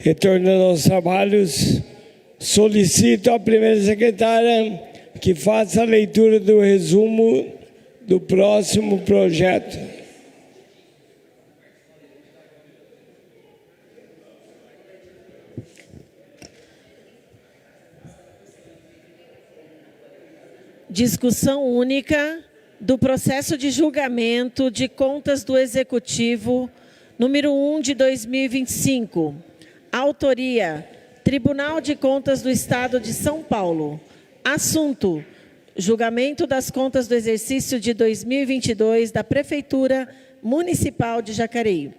Retornando aos trabalhos, solicito à primeira secretária que faça a leitura do resumo do próximo projeto. Discussão única do processo de julgamento de contas do Executivo, número 1 de 2025. Autoria: Tribunal de Contas do Estado de São Paulo. Assunto: julgamento das contas do exercício de 2022 da Prefeitura Municipal de Jacareí,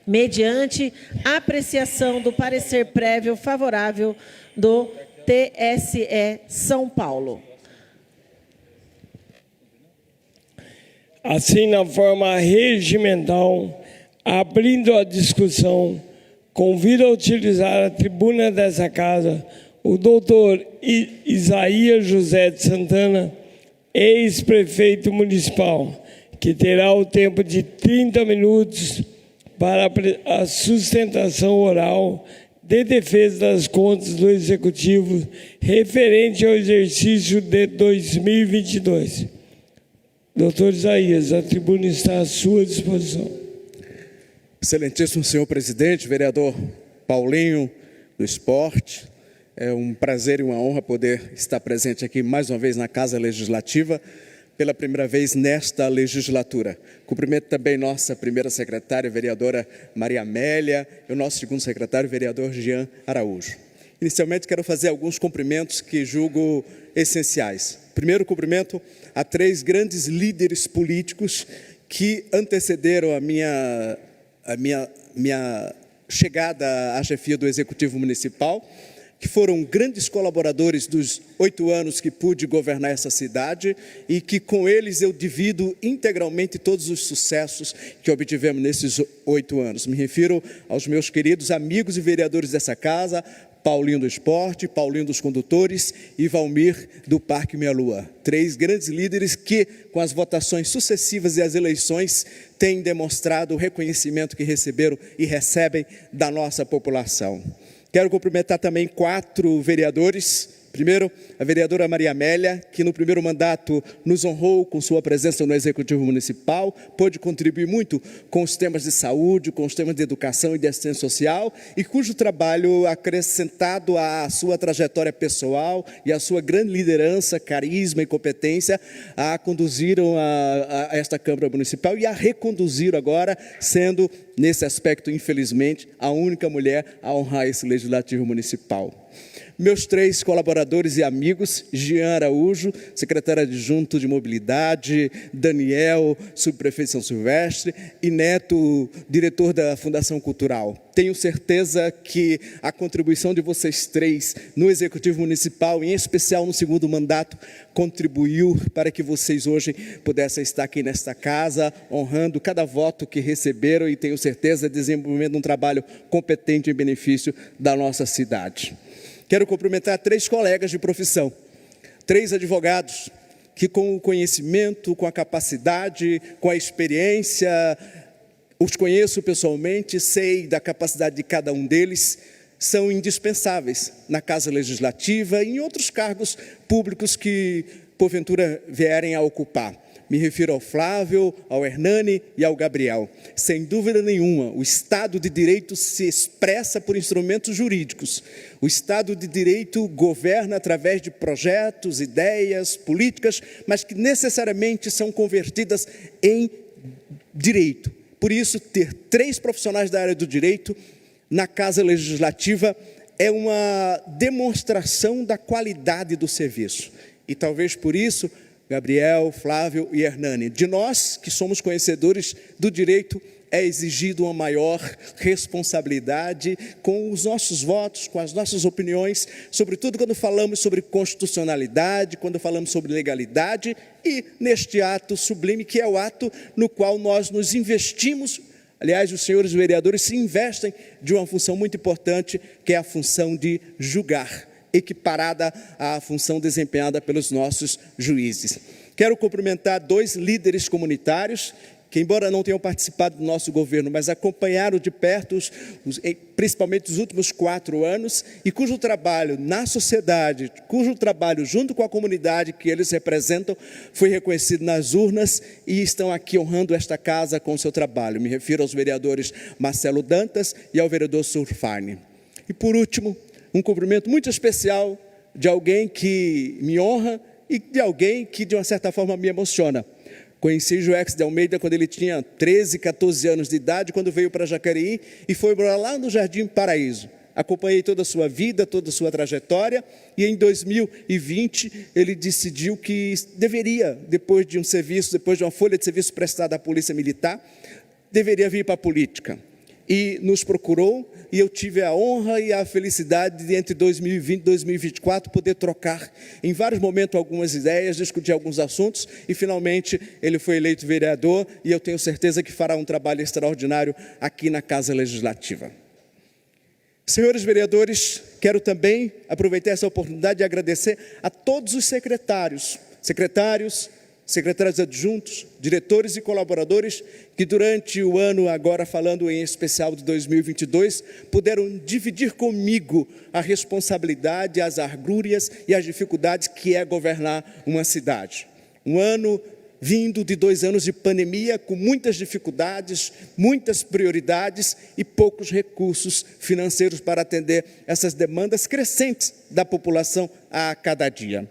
mediante apreciação do parecer prévio favorável do TSE São Paulo. Assim, na forma regimental, abrindo a discussão, convido a utilizar a tribuna dessa casa o doutor Isaías José de Santana, ex-prefeito municipal, que terá o tempo de 30 minutos para a sustentação oral de defesa das contas do Executivo referente ao exercício de 2022. Doutor Isaías, a tribuna está à sua disposição. Excelentíssimo senhor presidente, vereador Paulinho do Esporte, é um prazer e uma honra poder estar presente aqui mais uma vez na Casa Legislativa, pela primeira vez nesta legislatura. Cumprimento também nossa primeira secretária, vereadora Maria Amélia, e o nosso segundo secretário, vereador Jean Araújo. Inicialmente, quero fazer alguns cumprimentos que julgo essenciais. Primeiro, cumprimento a 3 grandes líderes políticos que antecederam a minha chegada à chefia do Executivo Municipal, que foram grandes colaboradores dos 8 anos que pude governar essa cidade e que com eles eu divido integralmente todos os sucessos que obtivemos nesses 8 anos. Me refiro aos meus queridos amigos e vereadores dessa casa, Paulinho do Esporte, Paulinho dos Condutores e Valmir do Parque Meia Lua. 3 grandes líderes que, com as votações sucessivas e as eleições, têm demonstrado o reconhecimento que receberam e recebem da nossa população. Quero cumprimentar também 4 vereadores. Primeiro, a vereadora Maria Amélia, que no primeiro mandato nos honrou com sua presença no Executivo Municipal, pôde contribuir muito com os temas de saúde, com os temas de educação e de assistência social, e cujo trabalho, acrescentado à sua trajetória pessoal e à sua grande liderança, carisma e competência, a conduziram a esta Câmara Municipal e a reconduziram agora, sendo, nesse aspecto, infelizmente, a única mulher a honrar esse Legislativo Municipal. Meus 3 colaboradores e amigos, Jean Araújo, secretário adjunto de Mobilidade, Daniel, subprefeito de São Silvestre, e Neto, diretor da Fundação Cultural. Tenho certeza que a contribuição de vocês 3 no Executivo Municipal, em especial no segundo mandato, contribuiu para que vocês hoje pudessem estar aqui nesta casa, honrando cada voto que receberam e tenho certeza desenvolvendo um trabalho competente em benefício da nossa cidade. Quero cumprimentar 3 colegas de profissão, 3 advogados que com o conhecimento, com a capacidade, com a experiência, os conheço pessoalmente, sei da capacidade de cada um deles, são indispensáveis na Casa Legislativa e em outros cargos públicos que porventura vierem a ocupar. Me refiro ao Flávio, ao Hernani e ao Gabriel. Sem dúvida nenhuma, o Estado de Direito se expressa por instrumentos jurídicos. O Estado de Direito governa através de projetos, ideias, políticas, mas que necessariamente são convertidas em direito. Por isso, ter 3 profissionais da área do direito na Casa Legislativa é uma demonstração da qualidade do serviço. E talvez por isso, Gabriel, Flávio e Hernani, de nós que somos conhecedores do direito, é exigido uma maior responsabilidade com os nossos votos, com as nossas opiniões, sobretudo quando falamos sobre constitucionalidade, quando falamos sobre legalidade e neste ato sublime que é o ato no qual nós nos investimos. Aliás, os senhores vereadores se investem de uma função muito importante, que é a função de julgar, equiparada à função desempenhada pelos nossos juízes. Quero cumprimentar 2 líderes comunitários que, embora não tenham participado do nosso governo, mas acompanharam de perto, principalmente os últimos 4 anos, e cujo trabalho na sociedade, cujo trabalho junto com a comunidade que eles representam, foi reconhecido nas urnas e estão aqui honrando esta casa com o seu trabalho. Me refiro aos vereadores Marcelo Dantas e ao vereador Surfani. E por último, um cumprimento muito especial de alguém que me honra e de alguém que de uma certa forma me emociona. Conheci Joex de Almeida quando ele tinha 13, 14 anos de idade, quando veio para Jacareí e foi morar lá no Jardim Paraíso. Acompanhei toda a sua vida, toda a sua trajetória, e em 2020 ele decidiu que deveria, depois de um serviço, depois de uma folha de serviço prestada à Polícia Militar, deveria vir para a política. E nos procurou, e eu tive a honra e a felicidade de, entre 2020 e 2024, poder trocar em vários momentos algumas ideias, discutir alguns assuntos, e finalmente ele foi eleito vereador, e eu tenho certeza que fará um trabalho extraordinário aqui na Casa Legislativa. Senhores vereadores, quero também aproveitar essa oportunidade de agradecer a todos os secretários adjuntos, diretores e colaboradores que durante o ano, agora falando em especial de 2022, puderam dividir comigo a responsabilidade, as argúrias e as dificuldades que é governar uma cidade. Um ano vindo de 2 anos de pandemia, com muitas dificuldades, muitas prioridades e poucos recursos financeiros para atender essas demandas crescentes da população a cada dia.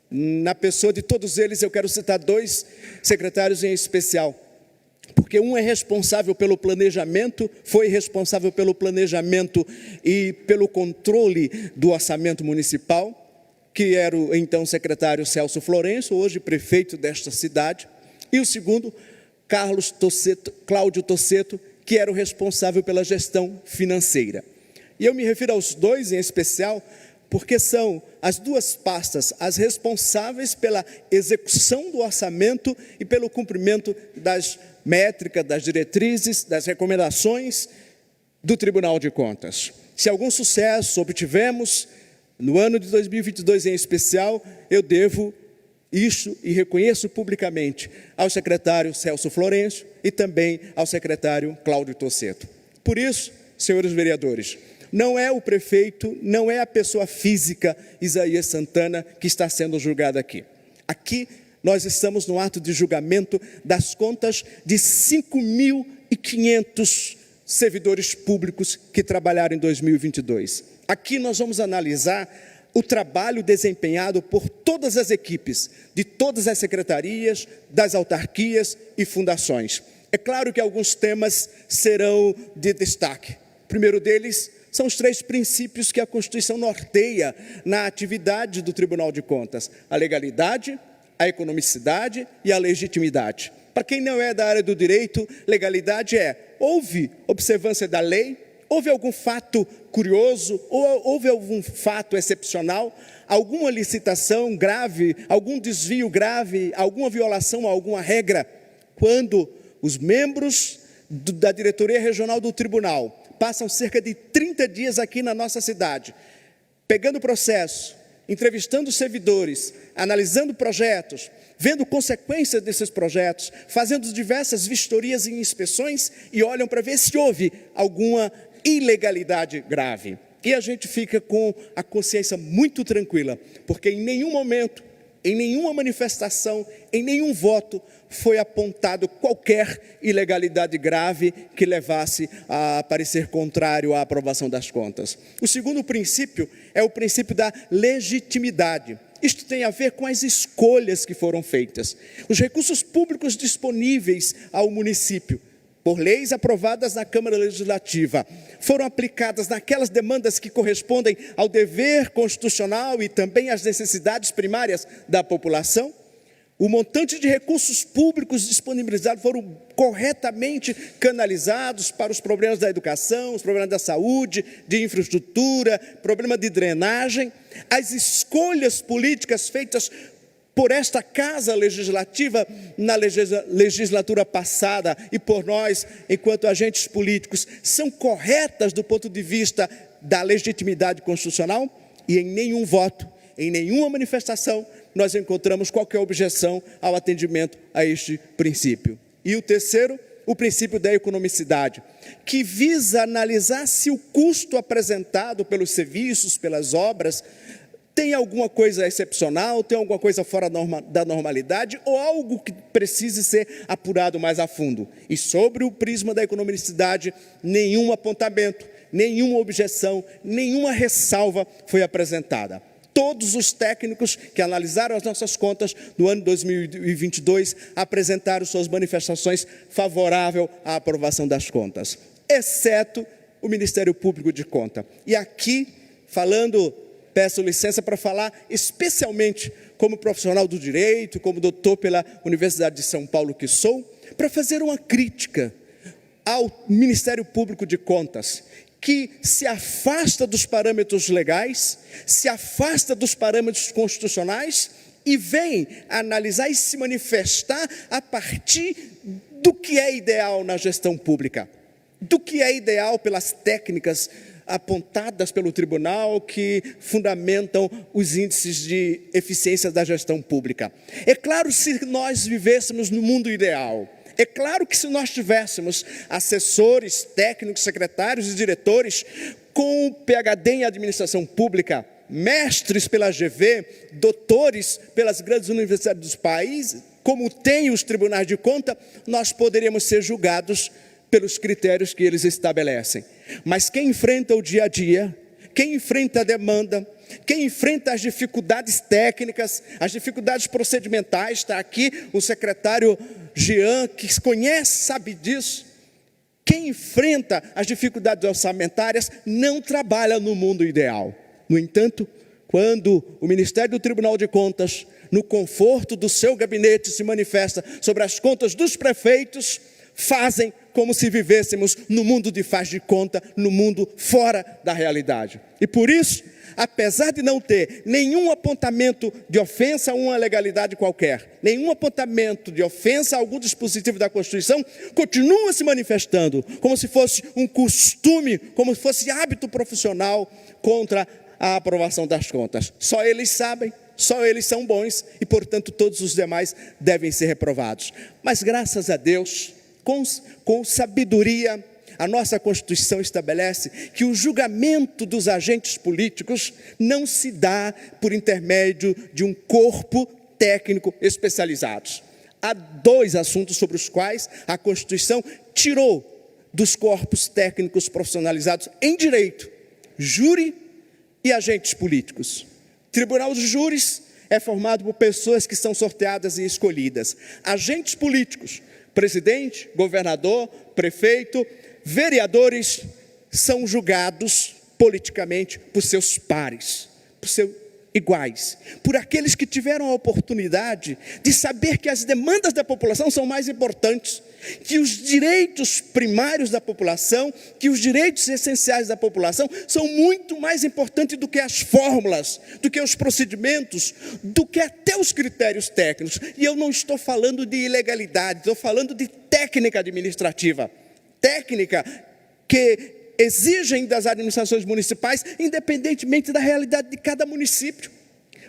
Na pessoa de todos eles, eu quero citar 2 secretários em especial, porque um é responsável pelo planejamento, foi responsável pelo planejamento e pelo controle do orçamento municipal, que era o então secretário Celso Florencio, hoje prefeito desta cidade, e o segundo, Cláudio Tossetto, que era o responsável pela gestão financeira. E eu me refiro aos 2 em especial, porque são as 2 pastas as responsáveis pela execução do orçamento e pelo cumprimento das métricas, das diretrizes, das recomendações do Tribunal de Contas. Se algum sucesso obtivemos no ano de 2022 em especial, eu devo isso e reconheço publicamente ao secretário Celso Florencio e também ao secretário Cláudio Tossetto. Por isso, senhores vereadores, não é o prefeito, não é a pessoa física Isaías Santana que está sendo julgado aqui. Aqui nós estamos no ato de julgamento das contas de 5.500 servidores públicos que trabalharam em 2022. Aqui nós vamos analisar o trabalho desempenhado por todas as equipes, de todas as secretarias, das autarquias e fundações. É claro que alguns temas serão de destaque. O primeiro deles são os 3 princípios que a Constituição norteia na atividade do Tribunal de Contas: a legalidade, a economicidade e a legitimidade. Para quem não é da área do direito, legalidade houve observância da lei, houve algum fato curioso, ou houve algum fato excepcional, alguma licitação grave, algum desvio grave, alguma violação a alguma regra, quando os membros da diretoria regional do tribunal passam cerca de 30 dias aqui na nossa cidade, pegando o processo, entrevistando servidores, analisando projetos, vendo consequências desses projetos, fazendo diversas vistorias e inspeções e olham para ver se houve alguma ilegalidade grave. E a gente fica com a consciência muito tranquila, porque em nenhum momento, em nenhuma manifestação, em nenhum voto foi apontado qualquer ilegalidade grave que levasse a parecer contrário à aprovação das contas. O segundo princípio é o princípio da legitimidade. Isto tem a ver com as escolhas que foram feitas. Os recursos públicos disponíveis ao município, por leis aprovadas na Câmara Legislativa, foram aplicadas naquelas demandas que correspondem ao dever constitucional e também às necessidades primárias da população. O montante de recursos públicos disponibilizados foram corretamente canalizados para os problemas da educação, os problemas da saúde, de infraestrutura, problema de drenagem. As escolhas políticas feitas por esta Casa Legislativa na legislatura passada e por nós, enquanto agentes políticos, são corretas do ponto de vista da legitimidade constitucional, e em nenhum voto, em nenhuma manifestação, nós encontramos qualquer objeção ao atendimento a este princípio. E o terceiro, o princípio da economicidade, que visa analisar se o custo apresentado pelos serviços, pelas obras, tem alguma coisa excepcional, tem alguma coisa fora da normalidade ou algo que precise ser apurado mais a fundo. E sobre o prisma da economicidade, nenhum apontamento, nenhuma objeção, nenhuma ressalva foi apresentada. Todos os técnicos que analisaram as nossas contas no ano 2022 apresentaram suas manifestações favoráveis à aprovação das contas, exceto o Ministério Público de Contas. E aqui, peço licença para falar especialmente como profissional do direito, como doutor pela Universidade de São Paulo que sou, para fazer uma crítica ao Ministério Público de Contas, que se afasta dos parâmetros legais, se afasta dos parâmetros constitucionais e vem analisar e se manifestar a partir do que é ideal na gestão pública, do que é ideal pelas técnicas apontadas pelo tribunal que fundamentam os índices de eficiência da gestão pública. É claro, se nós vivêssemos no mundo ideal, é claro que se nós tivéssemos assessores, técnicos, secretários e diretores com PhD em administração pública, mestres pela GV, doutores pelas grandes universidades dos países, como tem os tribunais de conta, nós poderíamos ser julgados pelos critérios que eles estabelecem. Mas quem enfrenta o dia a dia, quem enfrenta a demanda, quem enfrenta as dificuldades técnicas, as dificuldades procedimentais, está aqui o secretário Jean, que conhece, sabe disso. Quem enfrenta as dificuldades orçamentárias não trabalha no mundo ideal. No entanto, quando o Ministério do Tribunal de Contas, no conforto do seu gabinete, se manifesta sobre as contas dos prefeitos, fazem como se vivêssemos no mundo de faz de conta, no mundo fora da realidade. E por isso, apesar de não ter nenhum apontamento de ofensa a uma legalidade qualquer, nenhum apontamento de ofensa a algum dispositivo da Constituição, continua se manifestando como se fosse um costume, como se fosse hábito profissional contra a aprovação das contas. Só eles sabem, só eles são bons e, portanto, todos os demais devem ser reprovados. Mas, graças a Deus, com sabedoria, a nossa Constituição estabelece que o julgamento dos agentes políticos não se dá por intermédio de um corpo técnico especializado. Há dois assuntos sobre os quais a Constituição tirou dos corpos técnicos profissionalizados em direito: júri e agentes políticos. Tribunal de júris é formado por pessoas que são sorteadas e escolhidas. Agentes políticos, presidente, governador, prefeito, vereadores, são julgados politicamente por seus pares, por seus iguais, por aqueles que tiveram a oportunidade de saber que as demandas da população são mais importantes, que os direitos primários da população, que os direitos essenciais da população são muito mais importantes do que as fórmulas, do que os procedimentos, do que até os critérios técnicos. E eu não estou falando de ilegalidade, estou falando de técnica administrativa, técnica que exigem das administrações municipais, independentemente da realidade de cada município.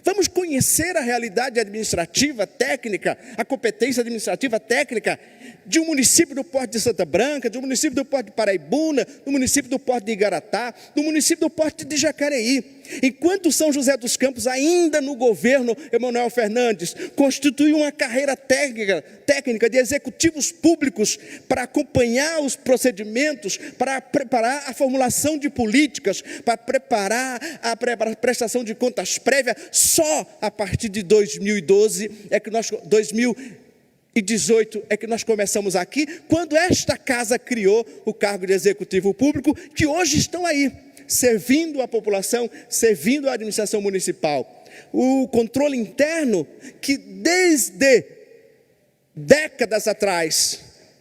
Vamos conhecer a realidade administrativa, técnica, a competência administrativa técnica de um município do Porto de Santa Branca, de um município do Porto de Paraibuna, do município do Porto de Igaratá, do município do Porto de Jacareí. Enquanto São José dos Campos, ainda no governo Emanuel Fernandes, constituiu uma carreira técnica de executivos públicos para acompanhar os procedimentos, para preparar a formulação de políticas, para preparar a prestação de contas prévia. Só a partir de 2018 é que nós começamos aqui, quando esta casa criou o cargo de executivo público, que hoje estão aí, servindo a população, servindo a administração municipal. O controle interno, que desde décadas atrás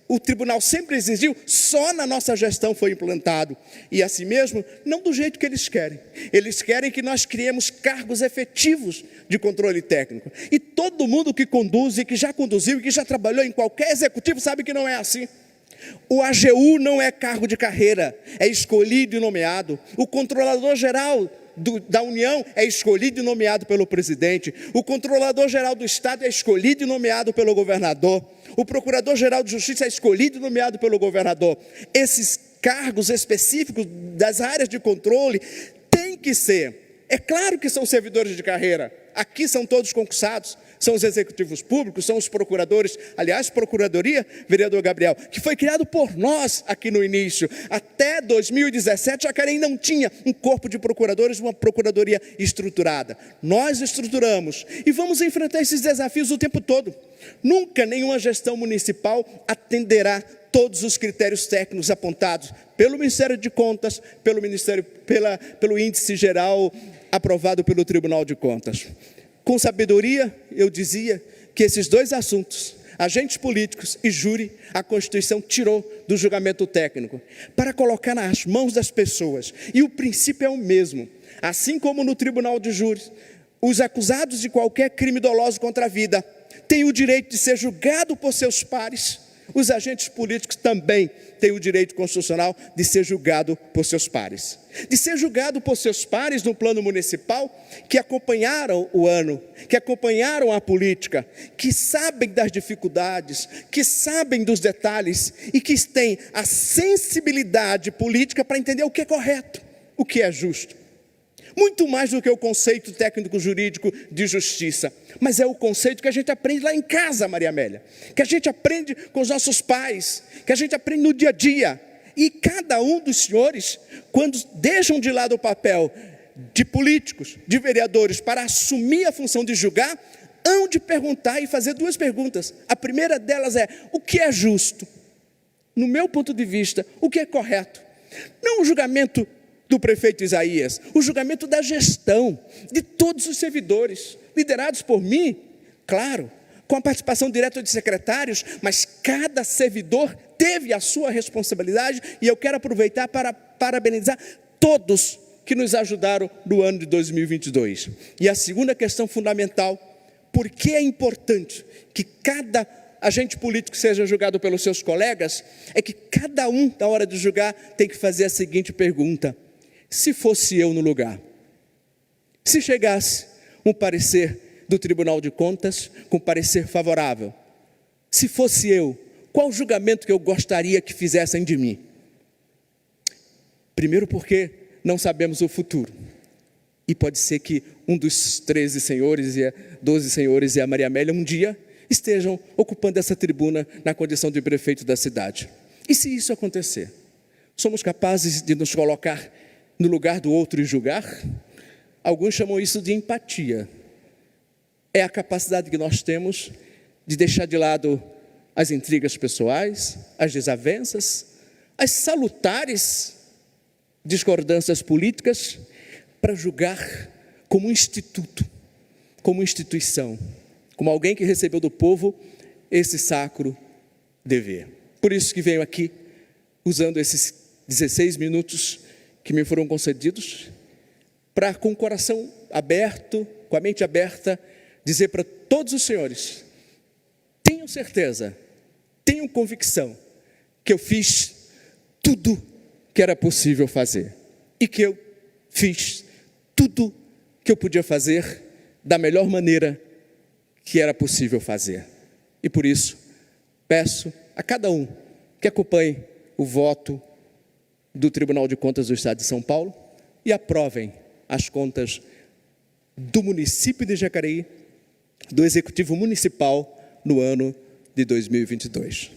o tribunal sempre exigiu, só na nossa gestão foi implantado. E assim mesmo, não do jeito que eles querem. Eles querem que nós criemos cargos efetivos de controle técnico. E todo mundo que conduz, e que já conduziu, e que já trabalhou em qualquer executivo, sabe que não é assim. O AGU não é cargo de carreira, é escolhido e nomeado. O controlador-geral da União é escolhido e nomeado pelo presidente. O controlador-geral do Estado é escolhido e nomeado pelo governador. O Procurador-Geral de Justiça é escolhido e nomeado pelo governador. Esses cargos específicos das áreas de controle têm que ser. É claro que são servidores de carreira. Aqui são todos concursados. São os executivos públicos, são os procuradores. Aliás, Procuradoria, vereador Gabriel, que foi criado por nós aqui no início. Até 2017, Jacareí não tinha um corpo de procuradores, uma procuradoria estruturada. Nós estruturamos e vamos enfrentar esses desafios o tempo todo. Nunca nenhuma gestão municipal atenderá todos os critérios técnicos apontados pelo Ministério de Contas, pelo índice geral aprovado pelo Tribunal de Contas. Com sabedoria, eu dizia que esses dois assuntos, agentes políticos e júri, a Constituição tirou do julgamento técnico, para colocar nas mãos das pessoas. E o princípio é o mesmo. Assim como no Tribunal de Júri, os acusados de qualquer crime doloso contra a vida têm o direito de ser julgado por seus pares, os agentes políticos também têm o direito constitucional de ser julgado por seus pares. De ser julgado por seus pares no plano municipal, que acompanharam o ano, que acompanharam a política, que sabem das dificuldades, que sabem dos detalhes e que têm a sensibilidade política para entender o que é correto, o que é justo. Muito mais do que o conceito técnico-jurídico de justiça, mas é o conceito que a gente aprende lá em casa, Maria Amélia, que a gente aprende com os nossos pais, que a gente aprende no dia a dia. E cada um dos senhores, quando deixam de lado o papel de políticos, de vereadores, para assumir a função de julgar, hão de perguntar e fazer duas perguntas. A primeira delas é: o que é justo? No meu ponto de vista, o que é correto? Não o julgamento do prefeito Isaías, o julgamento da gestão de todos os servidores, liderados por mim, claro, com a participação direta de secretários, mas cada servidor teve a sua responsabilidade, e eu quero aproveitar para parabenizar todos que nos ajudaram no ano de 2022. E a segunda questão fundamental: por que é importante que cada agente político seja julgado pelos seus colegas? É que cada um, na hora de julgar, tem que fazer a seguinte pergunta: se fosse eu no lugar, se chegasse um parecer do Tribunal de Contas com parecer favorável, se fosse eu, qual julgamento que eu gostaria que fizessem de mim? Primeiro, porque não sabemos o futuro, e pode ser que um dos 13 senhores e 12 senhores e a Maria Amélia um dia estejam ocupando essa tribuna na condição de prefeito da cidade. E se isso acontecer, somos capazes de nos colocar no lugar do outro e julgar? Alguns chamam isso de empatia. É a capacidade que nós temos de deixar de lado as intrigas pessoais, as desavenças, as salutares discordâncias políticas, para julgar como um instituto, como instituição, como alguém que recebeu do povo esse sacro dever. Por isso que venho aqui, usando esses 16 minutos que me foram concedidos, para, com o coração aberto, com a mente aberta, dizer para todos os senhores: tenham certeza, tenham convicção, que eu fiz tudo que era possível fazer, e que eu fiz tudo que eu podia fazer da melhor maneira que era possível fazer. E por isso, peço a cada um que acompanhe o voto do Tribunal de Contas do Estado de São Paulo e aprovem as contas do município de Jacareí, do Executivo Municipal, no ano de 2022.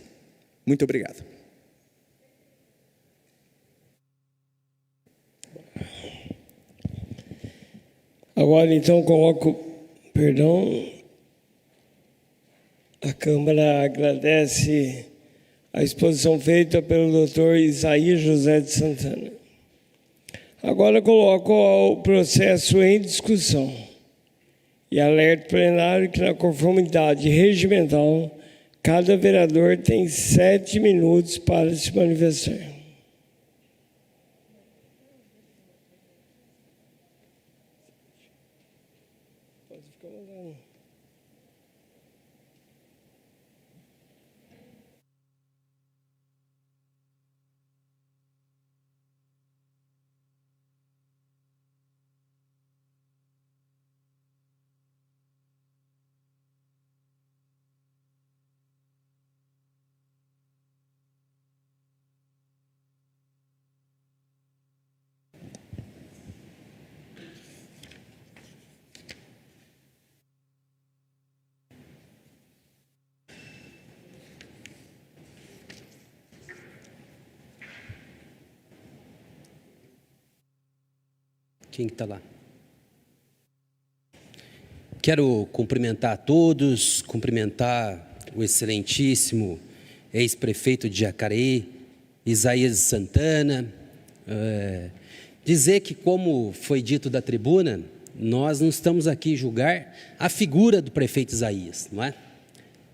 Muito obrigado. Agora, então, coloco, a Câmara agradece a exposição feita pelo doutor Isaías José de Santana. Agora coloco o processo em discussão e alerto plenário que, na conformidade regimental, cada vereador tem 7 minutos para se manifestar. Quem está lá? Quero cumprimentar a todos, cumprimentar o excelentíssimo ex-prefeito de Jacareí, Isaías Santana, dizer que, como foi dito da tribuna, nós não estamos aqui a julgar a figura do prefeito Isaías, não é?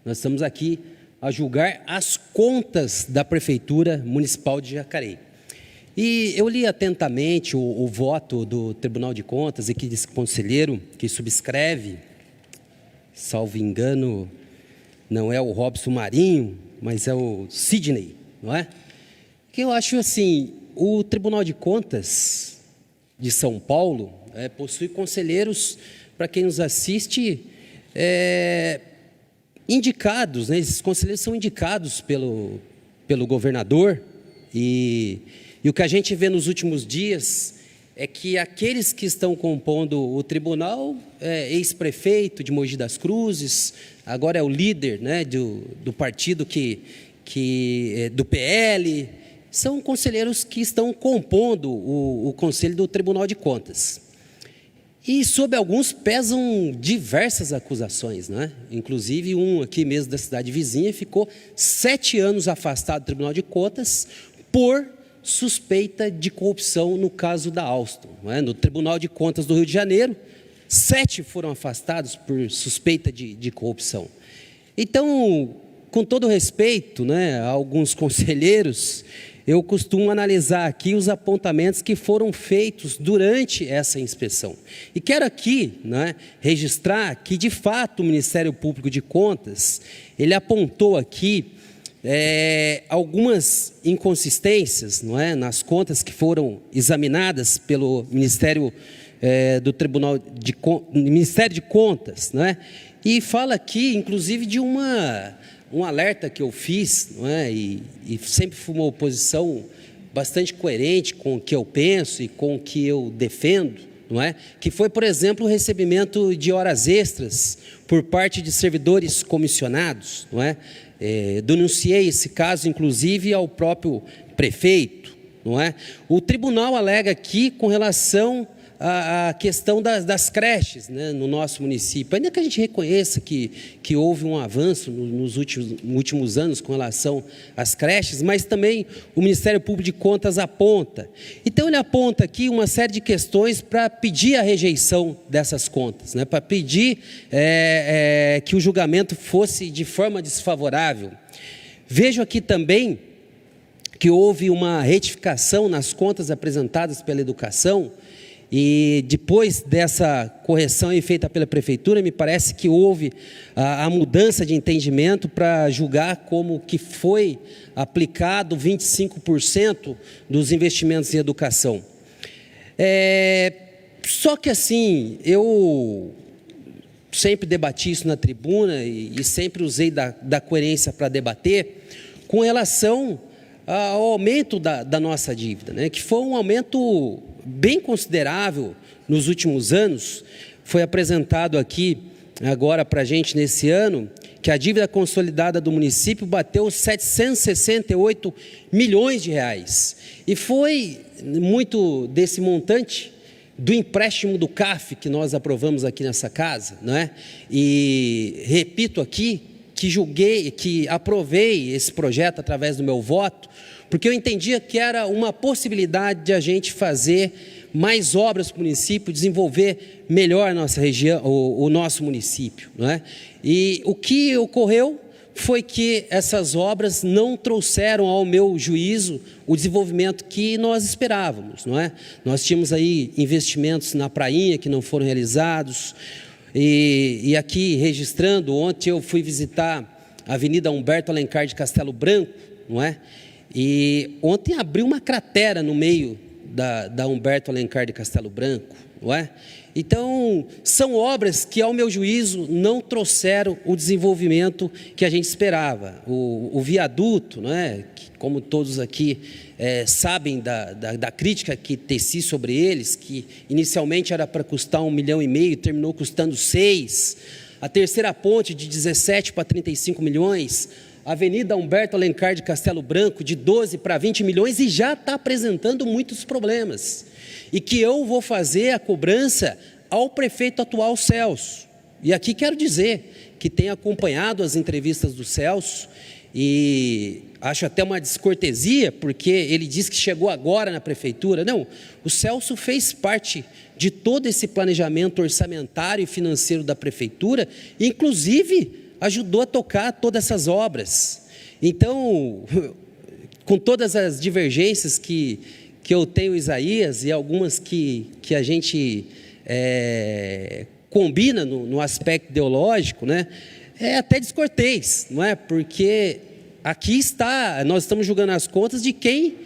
Nós estamos aqui a julgar as contas da Prefeitura Municipal de Jacareí. E eu li atentamente o voto do Tribunal de Contas e que desse conselheiro que subscreve, salvo engano, não é o Robson Marinho, mas é o Sidney, não é? Que eu acho assim, o Tribunal de Contas de São Paulo possui conselheiros, para quem nos assiste, indicados, né? Esses conselheiros são indicados pelo governador e o que a gente vê nos últimos dias é que aqueles que estão compondo o tribunal, ex-prefeito de Mogi das Cruzes, agora é o líder, né, do partido do PL, são conselheiros que estão compondo o Conselho do Tribunal de Contas. E sobre alguns pesam diversas acusações, né? Inclusive um aqui mesmo da cidade vizinha ficou 7 anos afastado do Tribunal de Contas por suspeita de corrupção no caso da Alstom, não é? No Tribunal de Contas do Rio de Janeiro, 7 foram afastados por suspeita de corrupção. Então, com todo respeito, né, a alguns conselheiros, eu costumo analisar aqui os apontamentos que foram feitos durante essa inspeção. E quero aqui, né, registrar que, de fato, o Ministério Público de Contas, ele apontou aqui algumas inconsistências, não é, nas contas que foram examinadas pelo Ministério Ministério de Contas, não é? E fala aqui, inclusive, de um alerta que eu fiz, não é? E sempre fui uma oposição bastante coerente com o que eu penso e com o que eu defendo, não é? Que foi, por exemplo, o recebimento de horas extras por parte de servidores comissionados, não é? Denunciei esse caso, inclusive, ao próprio prefeito, não é? O tribunal alega aqui com relação à questão das creches, né, no nosso município. Ainda que a gente reconheça que houve um avanço nos últimos anos com relação às creches, mas também o Ministério Público de Contas aponta. Então, ele aponta aqui uma série de questões para pedir a rejeição dessas contas, né, para pedir que o julgamento fosse de forma desfavorável. Vejo aqui também que houve uma retificação nas contas apresentadas pela educação. E depois dessa correção feita pela Prefeitura, me parece que houve a mudança de entendimento para julgar como que foi aplicado 25% dos investimentos em educação. Só que assim, eu sempre debati isso na tribuna e sempre usei da coerência para debater com relação ao aumento da nossa dívida, né? Que foi um aumento bem considerável nos últimos anos. Foi apresentado aqui agora para a gente nesse ano que a dívida consolidada do município bateu 768 milhões de reais. E foi muito desse montante do empréstimo do CAF que nós aprovamos aqui nessa casa, não é? E repito aqui que aprovei esse projeto através do meu voto, porque eu entendia que era uma possibilidade de a gente fazer mais obras para o município, desenvolver melhor a nossa região, o nosso município, não é? E o que ocorreu foi que essas obras não trouxeram, ao meu juízo, o desenvolvimento que nós esperávamos, não é? Nós tínhamos aí investimentos na prainha que não foram realizados, e aqui registrando, ontem eu fui visitar a Avenida Humberto Alencar de Castelo Branco, não é? E ontem abriu uma cratera no meio da Humberto Alencar de Castelo Branco, não é? Então, são obras que, ao meu juízo, não trouxeram o desenvolvimento que a gente esperava. O viaduto, não é? Que, como todos aqui sabem da crítica que teci sobre eles, que inicialmente era para custar 1,5 milhão e terminou custando 6. A terceira ponte de 17 para 35 milhões, Avenida Humberto Alencar de Castelo Branco, de 12 para 20 milhões, e já está apresentando muitos problemas. E que eu vou fazer a cobrança ao prefeito atual, Celso. E aqui quero dizer que tenho acompanhado as entrevistas do Celso, e acho até uma descortesia, porque ele disse que chegou agora na prefeitura. Não, o Celso fez parte de todo esse planejamento orçamentário e financeiro da prefeitura, inclusive ajudou a tocar todas essas obras. Então, com todas as divergências que eu tenho, Isaías, e algumas que a gente combina no aspecto ideológico, né? É até descortês, não é? Porque aqui nós estamos julgando as contas de quem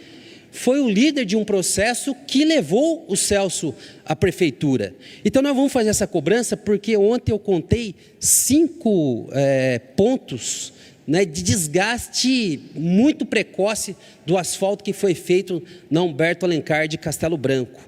foi o líder de um processo que levou o Celso à prefeitura. Então nós vamos fazer essa cobrança, porque ontem eu contei 5 pontos, né, de desgaste muito precoce do asfalto que foi feito na Humberto Alencar de Castelo Branco.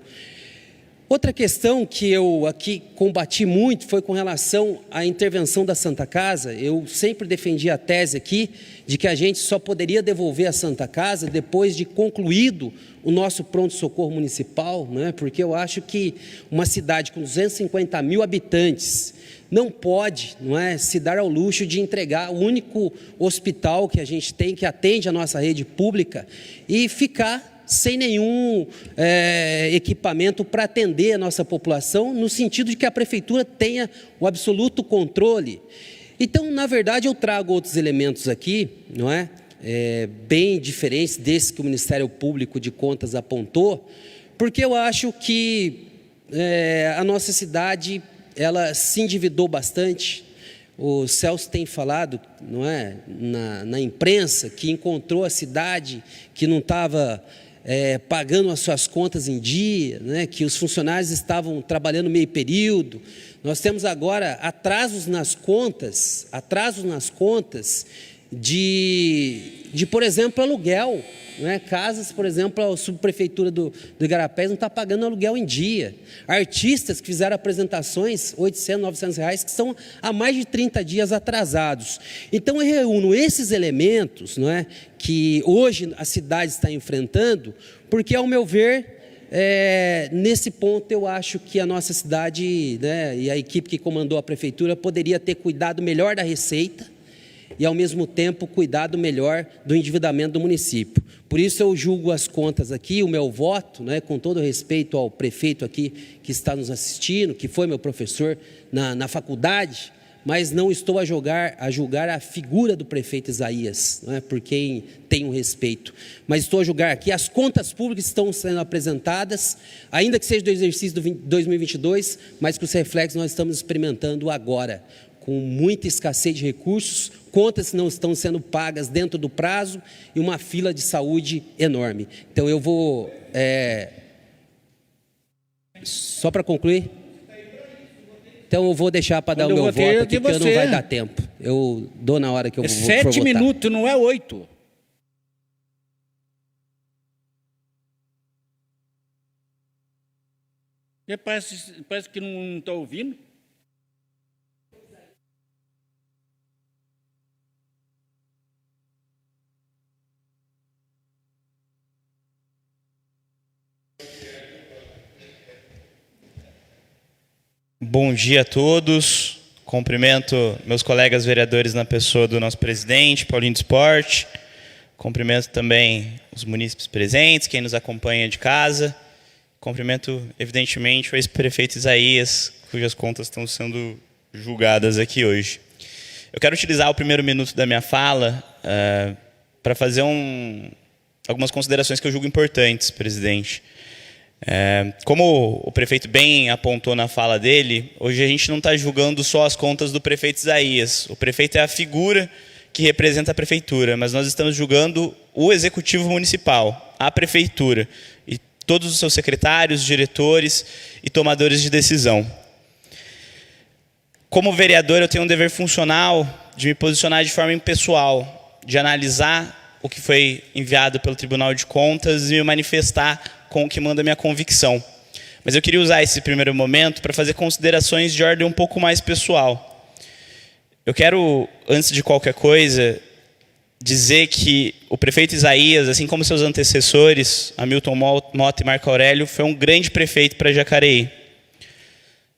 Outra questão que eu aqui combati muito foi com relação à intervenção da Santa Casa. Eu sempre defendi a tese aqui de que a gente só poderia devolver a Santa Casa depois de concluído o nosso pronto-socorro municipal, né? Porque eu acho que uma cidade com 250 mil habitantes não pode, não é, se dar ao luxo de entregar o único hospital que a gente tem, que atende a nossa rede pública, e ficar sem nenhum equipamento para atender a nossa população, no sentido de que a prefeitura tenha o absoluto controle. Então, na verdade, eu trago outros elementos aqui, não é? Bem diferentes desse que o Ministério Público de Contas apontou, porque eu acho que a nossa cidade, ela se endividou bastante. O Celso tem falado, não é, na imprensa, que encontrou a cidade que não estava pagando as suas contas em dia, né, que os funcionários estavam trabalhando meio período. Nós temos agora atrasos nas contas de por exemplo, aluguel, né? Casas, por exemplo, a subprefeitura do Igarapés não está pagando aluguel em dia. Artistas que fizeram apresentações, R$800, R$900, que estão há mais de 30 dias atrasados. Então, eu reúno esses elementos, não é, que hoje a cidade está enfrentando, porque, ao meu ver, nesse ponto eu acho que a nossa cidade, né, e a equipe que comandou a prefeitura poderia ter cuidado melhor da receita, e, ao mesmo tempo, cuidado melhor do endividamento do município. Por isso, eu julgo as contas aqui, o meu voto, né, com todo respeito ao prefeito aqui que está nos assistindo, que foi meu professor na faculdade, mas não estou a julgar a figura do prefeito Isaías, não é, por quem tenho respeito. Mas estou a julgar aqui as contas públicas que estão sendo apresentadas, ainda que seja do exercício de 2022, mas que os reflexos nós estamos experimentando agora, com muita escassez de recursos, contas que não estão sendo pagas dentro do prazo e uma fila de saúde enorme. Então, eu vou... Só para concluir? Então, eu vou deixar para dar o meu voto aqui, porque não vai dar tempo. Eu dou na hora que eu vou votar. 7 minutos, não é 8. Parece que não está ouvindo. Bom dia a todos. Cumprimento meus colegas vereadores na pessoa do nosso presidente, Paulinho do Esporte. Cumprimento também os munícipes presentes, quem nos acompanha de casa. Cumprimento, evidentemente, o ex-prefeito Isaías, cujas contas estão sendo julgadas aqui hoje. Eu quero utilizar o primeiro minuto da minha fala para fazer algumas considerações que eu julgo importantes, presidente. Como o prefeito bem apontou na fala dele, hoje a gente não está julgando só as contas do prefeito Isaías. O prefeito é a figura que representa a prefeitura, mas nós estamos julgando o executivo municipal, a prefeitura, e todos os seus secretários, diretores e tomadores de decisão. Como vereador, eu tenho um dever funcional de me posicionar de forma impessoal, de analisar o que foi enviado pelo Tribunal de Contas e me manifestar com o que manda a minha convicção. Mas eu queria usar esse primeiro momento para fazer considerações de ordem um pouco mais pessoal. Eu quero, antes de qualquer coisa, dizer que o prefeito Isaías, assim como seus antecessores, Hamilton Motta e Marco Aurélio, foi um grande prefeito para Jacareí.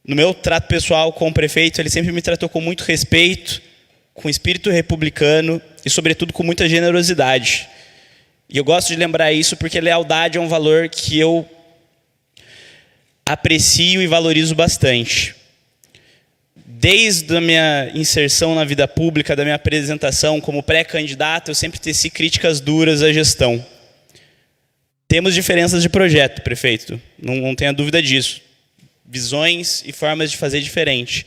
No meu trato pessoal com o prefeito, ele sempre me tratou com muito respeito, com espírito republicano e, sobretudo, com muita generosidade. E eu gosto de lembrar isso porque lealdade é um valor que eu aprecio e valorizo bastante. Desde a minha inserção na vida pública, da minha apresentação como pré-candidato, eu sempre teci críticas duras à gestão. Temos diferenças de projeto, prefeito, não tenha dúvida disso. Visões e formas de fazer diferente.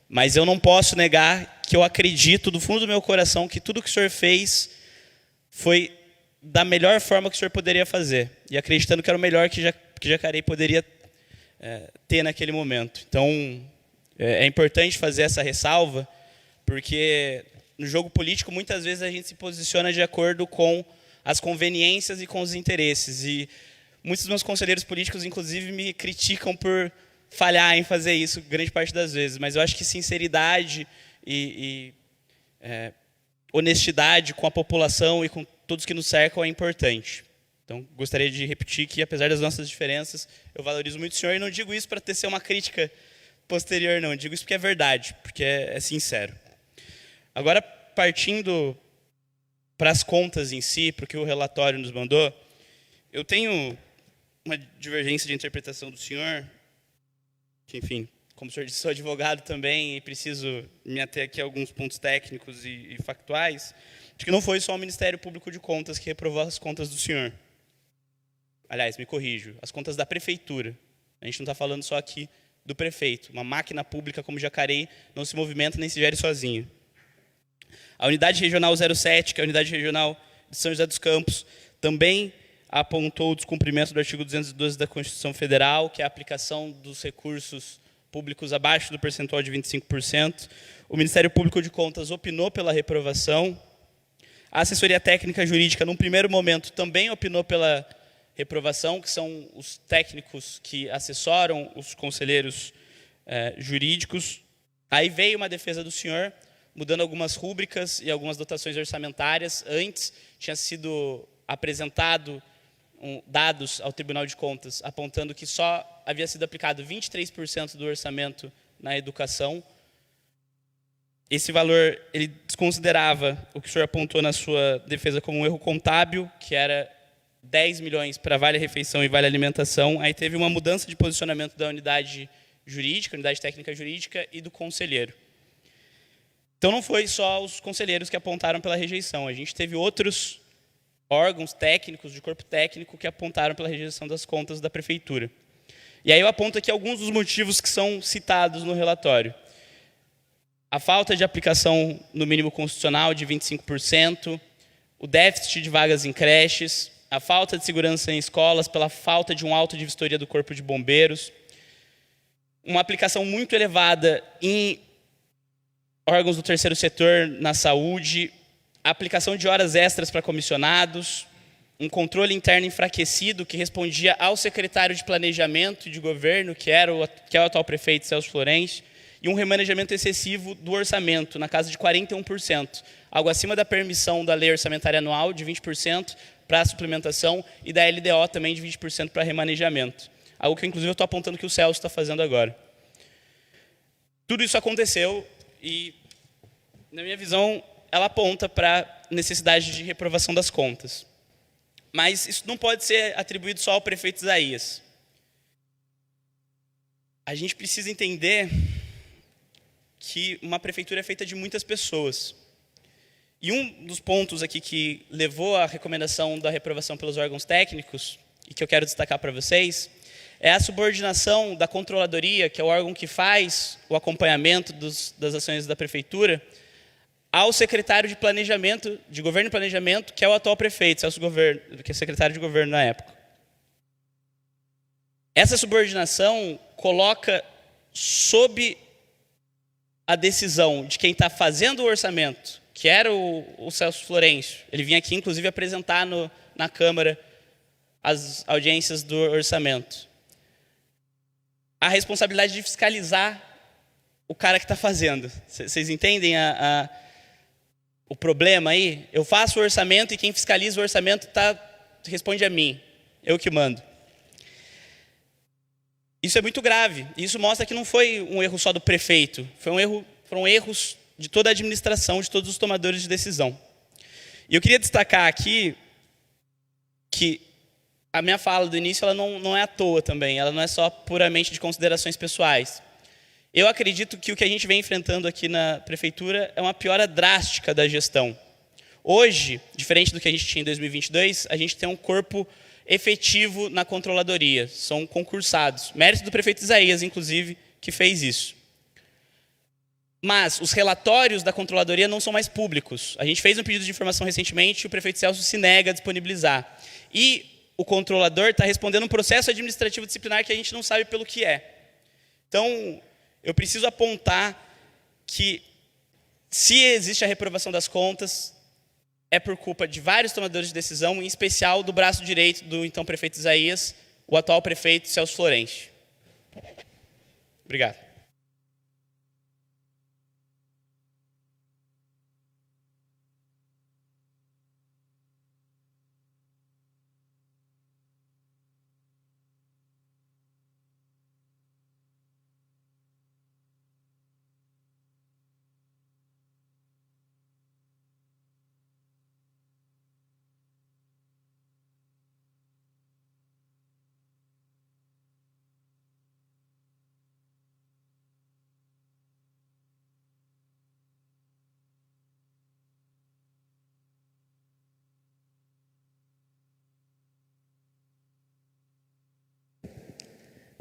Mas eu não posso negar que eu acredito do fundo do meu coração que tudo que o senhor fez foi da melhor forma que o senhor poderia fazer. E acreditando que era o melhor que Jacareí poderia ter naquele momento. Então, é importante fazer essa ressalva, porque no jogo político, muitas vezes, a gente se posiciona de acordo com as conveniências e com os interesses. E muitos dos meus conselheiros políticos, inclusive, me criticam por falhar em fazer isso, grande parte das vezes. Mas eu acho que sinceridade e honestidade com a população e com todos que nos cercam é importante. Então, gostaria de repetir que, apesar das nossas diferenças, eu valorizo muito o senhor, e não digo isso para tecer uma crítica posterior, não. Eu digo isso porque é verdade, porque é sincero. Agora, partindo para as contas em si, para o que o relatório nos mandou, eu tenho uma divergência de interpretação do senhor, que, enfim, como o senhor disse, sou advogado também e preciso me ater aqui a alguns pontos técnicos e factuais, de que não foi só o Ministério Público de Contas que reprovou as contas do senhor. Aliás, me corrijo, as contas da prefeitura. A gente não está falando só aqui do prefeito. Uma máquina pública como Jacareí não se movimenta nem se gere sozinha. A Unidade Regional 07, que é a Unidade Regional de São José dos Campos, também apontou o descumprimento do artigo 212 da Constituição Federal, que é a aplicação dos recursos públicos abaixo do percentual de 25%. O Ministério Público de Contas opinou pela reprovação. A Assessoria Técnica Jurídica, num primeiro momento, também opinou pela reprovação, que são os técnicos que assessoram os conselheiros jurídicos. Aí veio uma defesa do senhor, mudando algumas rúbricas e algumas dotações orçamentárias. Antes tinha sido apresentado dados ao Tribunal de Contas apontando que só havia sido aplicado 23% do orçamento na educação. Esse valor, ele desconsiderava o que o senhor apontou na sua defesa como um erro contábil, que era 10 milhões para Vale Refeição e Vale Alimentação. Aí teve uma mudança de posicionamento da unidade jurídica, unidade técnica jurídica e do conselheiro. Então não foi só os conselheiros que apontaram pela rejeição. A gente teve outros órgãos técnicos, de corpo técnico, que apontaram pela rejeição das contas da prefeitura. E aí eu aponto aqui alguns dos motivos que são citados no relatório. A falta de aplicação no mínimo constitucional de 25%, o déficit de vagas em creches, a falta de segurança em escolas pela falta de um auto de vistoria do Corpo de Bombeiros, uma aplicação muito elevada em órgãos do terceiro setor na saúde, a aplicação de horas extras para comissionados, um controle interno enfraquecido que respondia ao secretário de Planejamento e de Governo, que é o atual prefeito Celso Florencio, e um remanejamento excessivo do orçamento, na casa de 41%, algo acima da permissão da lei orçamentária anual, de 20%, para a suplementação, e da LDO também de 20% para remanejamento. Algo que, inclusive, eu estou apontando que o Celso está fazendo agora. Tudo isso aconteceu e, na minha visão, ela aponta para a necessidade de reprovação das contas. Mas isso não pode ser atribuído só ao prefeito Isaías. A gente precisa entender que uma prefeitura é feita de muitas pessoas. E um dos pontos aqui que levou à recomendação da reprovação pelos órgãos técnicos, e que eu quero destacar para vocês, é a subordinação da controladoria, que é o órgão que faz o acompanhamento das ações da prefeitura, ao secretário de Planejamento, de Governo e Planejamento, que é o atual prefeito, Celso Governo, que é secretário de Governo na época. Essa subordinação coloca sob a decisão de quem está fazendo o orçamento, que era o Celso Florencio. Ele vinha aqui, inclusive, apresentar na Câmara as audiências do orçamento. A responsabilidade de fiscalizar o cara que está fazendo. Vocês entendem o problema aí, eu faço o orçamento e quem fiscaliza o orçamento responde a mim. Eu que mando. Isso é muito grave. Isso mostra que não foi um erro só do prefeito. Foram erros de toda a administração, de todos os tomadores de decisão. E eu queria destacar aqui que a minha fala do início ela não é à toa também. Ela não é só puramente de considerações pessoais. Eu acredito que o que a gente vem enfrentando aqui na prefeitura é uma piora drástica da gestão. Hoje, diferente do que a gente tinha em 2022, a gente tem um corpo efetivo na controladoria. São concursados. Mérito do prefeito Isaías, inclusive, que fez isso. Mas os relatórios da controladoria não são mais públicos. A gente fez um pedido de informação recentemente e o prefeito Celso se nega a disponibilizar. E o controlador está respondendo um processo administrativo disciplinar que a gente não sabe pelo que é. Então, eu preciso apontar que, se existe a reprovação das contas, é por culpa de vários tomadores de decisão, em especial do braço direito do então prefeito Isaías, o atual prefeito Celso Florente. Obrigado.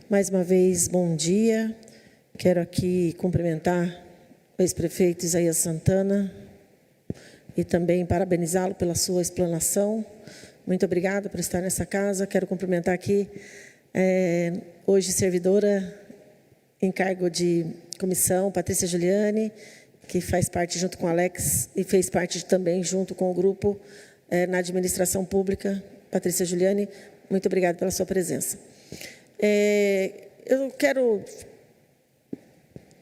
Mais uma vez, bom dia. Quero aqui cumprimentar o ex-prefeito Isaías Santana e também parabenizá-lo pela sua explanação. Muito obrigada por estar nessa casa. Quero cumprimentar aqui, hoje servidora em cargo de comissão, Patrícia Giuliani, que faz parte junto com o Alex e fez parte também junto com o grupo na administração pública. Patrícia Giuliani, muito obrigada pela sua presença. Eu quero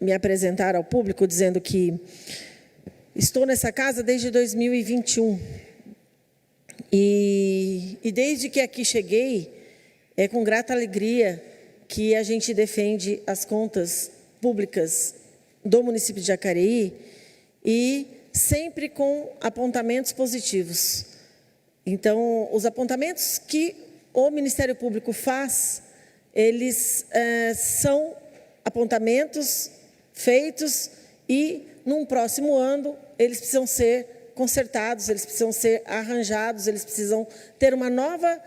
me apresentar ao público dizendo que estou nessa casa desde 2021 e desde que aqui cheguei, é com grata alegria que a gente defende as contas públicas do município de Jacareí e sempre com apontamentos positivos. Então, os apontamentos que o Ministério Público faz, eles são apontamentos feitos e, num próximo ano, eles precisam ser consertados, eles precisam ser arranjados, eles precisam ter uma nova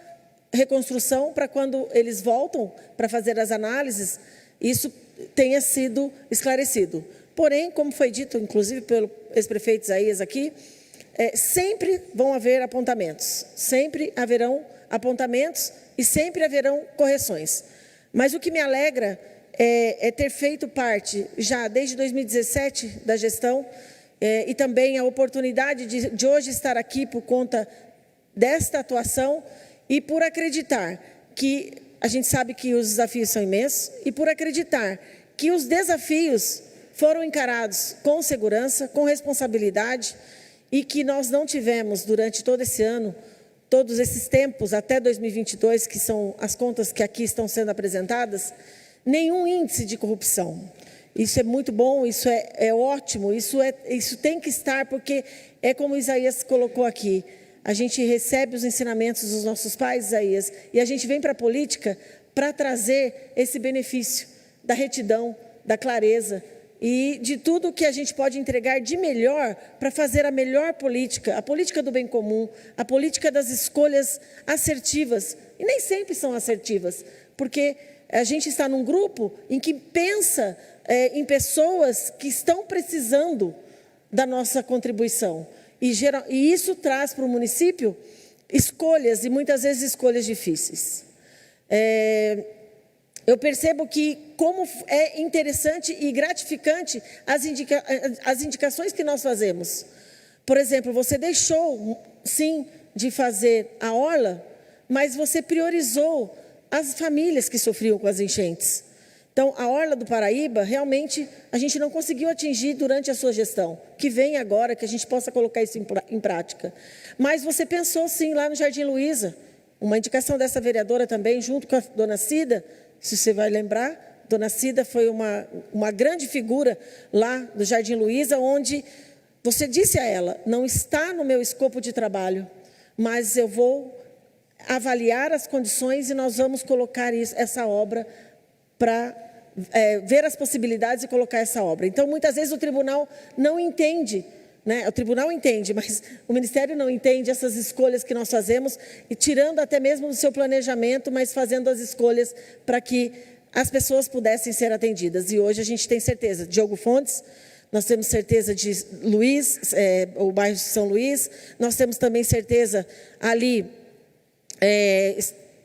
reconstrução para quando eles voltam para fazer as análises, isso tenha sido esclarecido. Porém, como foi dito, inclusive, pelo ex-prefeito Isaías aqui, sempre vão haver apontamentos, sempre haverão apontamentos e sempre haverão correções. Mas o que me alegra é ter feito parte, já desde 2017, da gestão, e também a oportunidade de hoje estar aqui por conta desta atuação e por acreditar que a gente sabe que os desafios são imensos e por acreditar que os desafios foram encarados com segurança, com responsabilidade e que nós não tivemos durante todo esse ano, todos esses tempos, até 2022, que são as contas que aqui estão sendo apresentadas, nenhum índice de corrupção. Isso é muito bom, isso é ótimo, isso tem que estar, porque é como o Isaías colocou aqui, a gente recebe os ensinamentos dos nossos pais, Isaías, e a gente vem para a política para trazer esse benefício da retidão, da clareza e de tudo que a gente pode entregar de melhor para fazer a melhor política, a política do bem comum, a política das escolhas assertivas. E nem sempre são assertivas, porque a gente está num grupo em que pensa em pessoas que estão precisando da nossa contribuição. E isso traz para o município escolhas, e muitas vezes escolhas difíceis. Eu percebo que como é interessante e gratificante as indicações que nós fazemos. Por exemplo, você deixou, sim, de fazer a orla, mas você priorizou as famílias que sofriam com as enchentes. Então, a Orla do Paraíba, realmente, a gente não conseguiu atingir durante a sua gestão. Que vem agora, que a gente possa colocar isso em prática. Mas você pensou, sim, lá no Jardim Luiza, uma indicação dessa vereadora também, junto com a dona Cida, se você vai lembrar, dona Cida foi uma grande figura lá do Jardim Luiza, onde você disse a ela, não está no meu escopo de trabalho, mas eu vou avaliar as condições e nós vamos colocar essa obra para ver as possibilidades e colocar essa obra. Então, muitas vezes o tribunal não entende, né? O tribunal entende, mas o Ministério não entende essas escolhas que nós fazemos, e tirando até mesmo do seu planejamento, mas fazendo as escolhas para que as pessoas pudessem ser atendidas. E hoje a gente tem certeza, Diogo Fontes, nós temos certeza de Luiz, o bairro de São Luís, nós temos também certeza ali,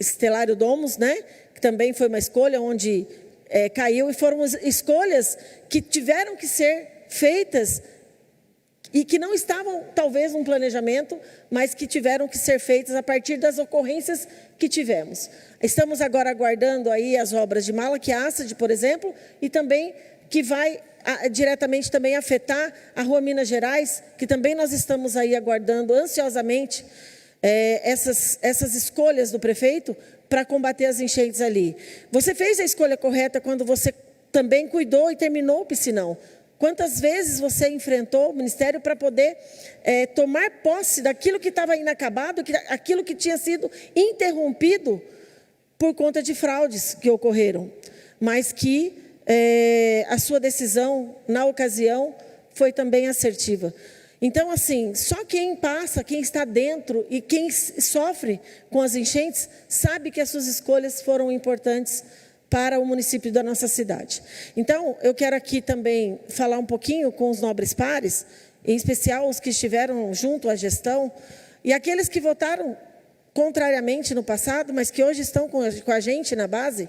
Estelário Domus, né? Que também foi uma escolha onde caiu, e foram escolhas que tiveram que ser feitas e que não estavam, talvez, no planejamento, mas que tiveram que ser feitas a partir das ocorrências que tivemos. Estamos agora aguardando aí as obras de Malaquiássade, por exemplo, e também que vai diretamente também afetar a Rua Minas Gerais, que também nós estamos aí aguardando ansiosamente essas escolhas do prefeito para combater as enchentes ali. Você fez a escolha correta quando você também cuidou e terminou o piscinão. Quantas vezes você enfrentou o Ministério para poder tomar posse daquilo que estava inacabado, aquilo que tinha sido interrompido por conta de fraudes que ocorreram, mas que a sua decisão, na ocasião, foi também assertiva. Então, assim, só quem passa, quem está dentro e quem sofre com as enchentes, sabe que as suas escolhas foram importantes para o município da nossa cidade. Então, eu quero aqui também falar um pouquinho com os nobres pares, em especial os que estiveram junto à gestão, e aqueles que votaram contrariamente no passado, mas que hoje estão com a gente na base,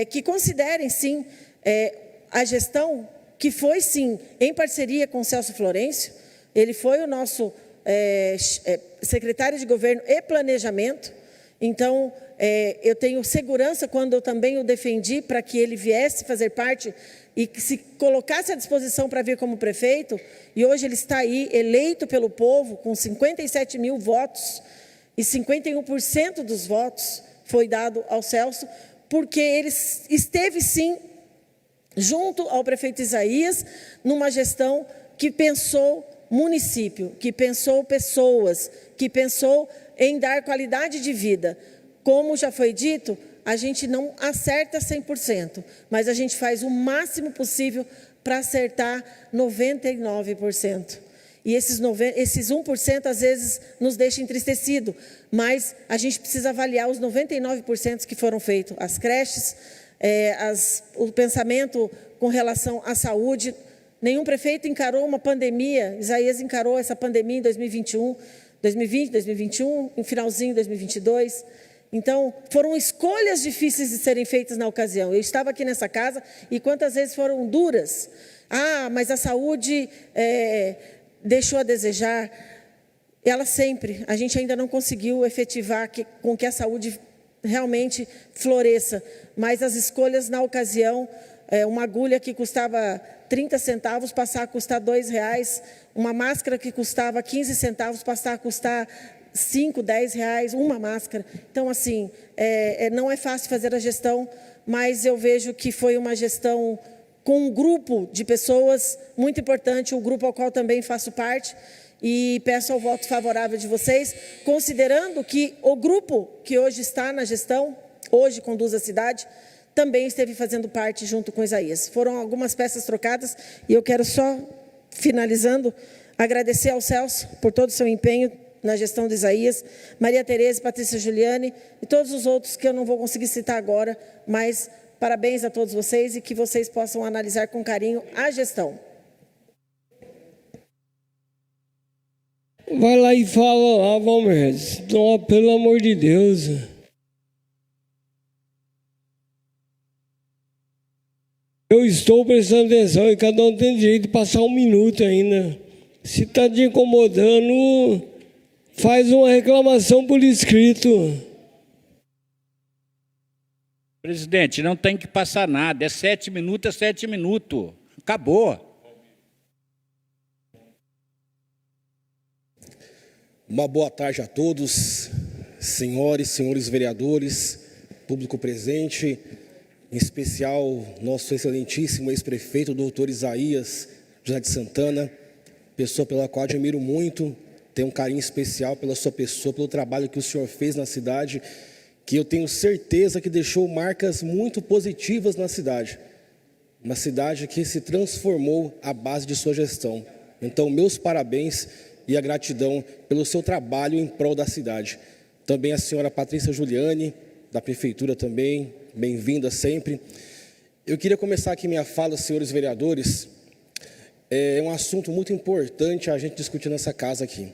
que considerem, sim, a gestão que foi, sim, em parceria com o Celso Florencio. Ele foi o nosso secretário de Governo e Planejamento. Então, eu tenho segurança quando eu também o defendi para que ele viesse fazer parte e que se colocasse à disposição para vir como prefeito. E hoje ele está aí, eleito pelo povo, com 57 mil votos, e 51% dos votos foi dado ao Celso, porque ele esteve, sim, junto ao prefeito Isaías, numa gestão que pensou município, que pensou pessoas, que pensou em dar qualidade de vida. Como já foi dito, a gente não acerta 100%, mas a gente faz o máximo possível para acertar 99%. E esses 1% às vezes nos deixa entristecido, mas a gente precisa avaliar os 99% que foram feitos. As creches, o pensamento com relação à saúde. Nenhum prefeito encarou uma pandemia. Isaías encarou essa pandemia em 2021, 2020, 2021, em finalzinho de 2022. Então, foram escolhas difíceis de serem feitas na ocasião. Eu estava aqui nessa casa e quantas vezes foram duras. Ah, mas a saúde deixou a desejar. Ela sempre, a gente ainda não conseguiu efetivar com que a saúde realmente floresça. Mas as escolhas na ocasião, uma agulha que custava 30 centavos passar a custar R$2, uma máscara que custava 15 centavos passar a custar 5, 10 reais, uma máscara. Então, assim, não é fácil fazer a gestão, mas eu vejo que foi uma gestão com um grupo de pessoas muito importante, o grupo ao qual também faço parte, e peço ao voto favorável de vocês, considerando que o grupo que hoje está na gestão, hoje conduz a cidade, também esteve fazendo parte junto com Isaías. Foram algumas peças trocadas e eu quero só, finalizando, agradecer ao Celso por todo o seu empenho na gestão de Isaías, Maria Tereza, Patrícia Juliane e todos os outros que eu não vou conseguir citar agora, mas parabéns a todos vocês e que vocês possam analisar com carinho a gestão. Vai lá e fala lá, Valmer. Não, pelo amor de Deus. Eu estou prestando atenção e cada um tem direito de passar 1 minuto ainda. Se está te incomodando, faz uma reclamação por escrito. Presidente, não tem que passar nada. É 7 minutos, é 7 minutos. Acabou. Uma boa tarde a todos, senhores vereadores, público presente, em especial nosso excelentíssimo ex-prefeito, doutor Isaías José de Santana, pessoa pela qual admiro muito, tenho um carinho especial pela sua pessoa, pelo trabalho que o senhor fez na cidade, que eu tenho certeza que deixou marcas muito positivas na cidade. Uma cidade que se transformou à base de sua gestão. Então, meus parabéns e a gratidão pelo seu trabalho em prol da cidade. Também a senhora Patrícia Giuliani, da Prefeitura também, bem-vinda sempre. Eu queria começar aqui minha fala, senhores vereadores, é um assunto muito importante a gente discutir nessa casa aqui.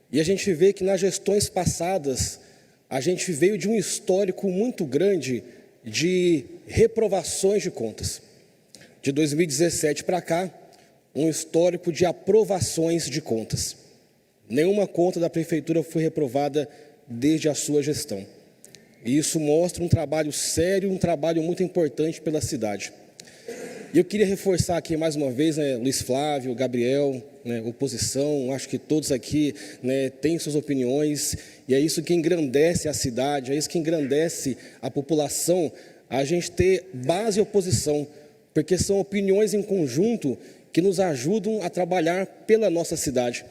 E a gente vê que nas gestões passadas, a gente veio de um histórico muito grande de reprovações de contas. De 2017 para cá, um histórico de aprovações de contas. Nenhuma conta da Prefeitura foi reprovada desde a sua gestão. E isso mostra um trabalho sério, um trabalho muito importante pela cidade. E eu queria reforçar aqui mais uma vez, Luiz Flávio, Gabriel, oposição, acho que todos aqui têm suas opiniões, e é isso que engrandece a cidade, é isso que engrandece a população, a gente ter base e oposição, porque são opiniões em conjunto que nos ajudam a trabalhar pela nossa cidade.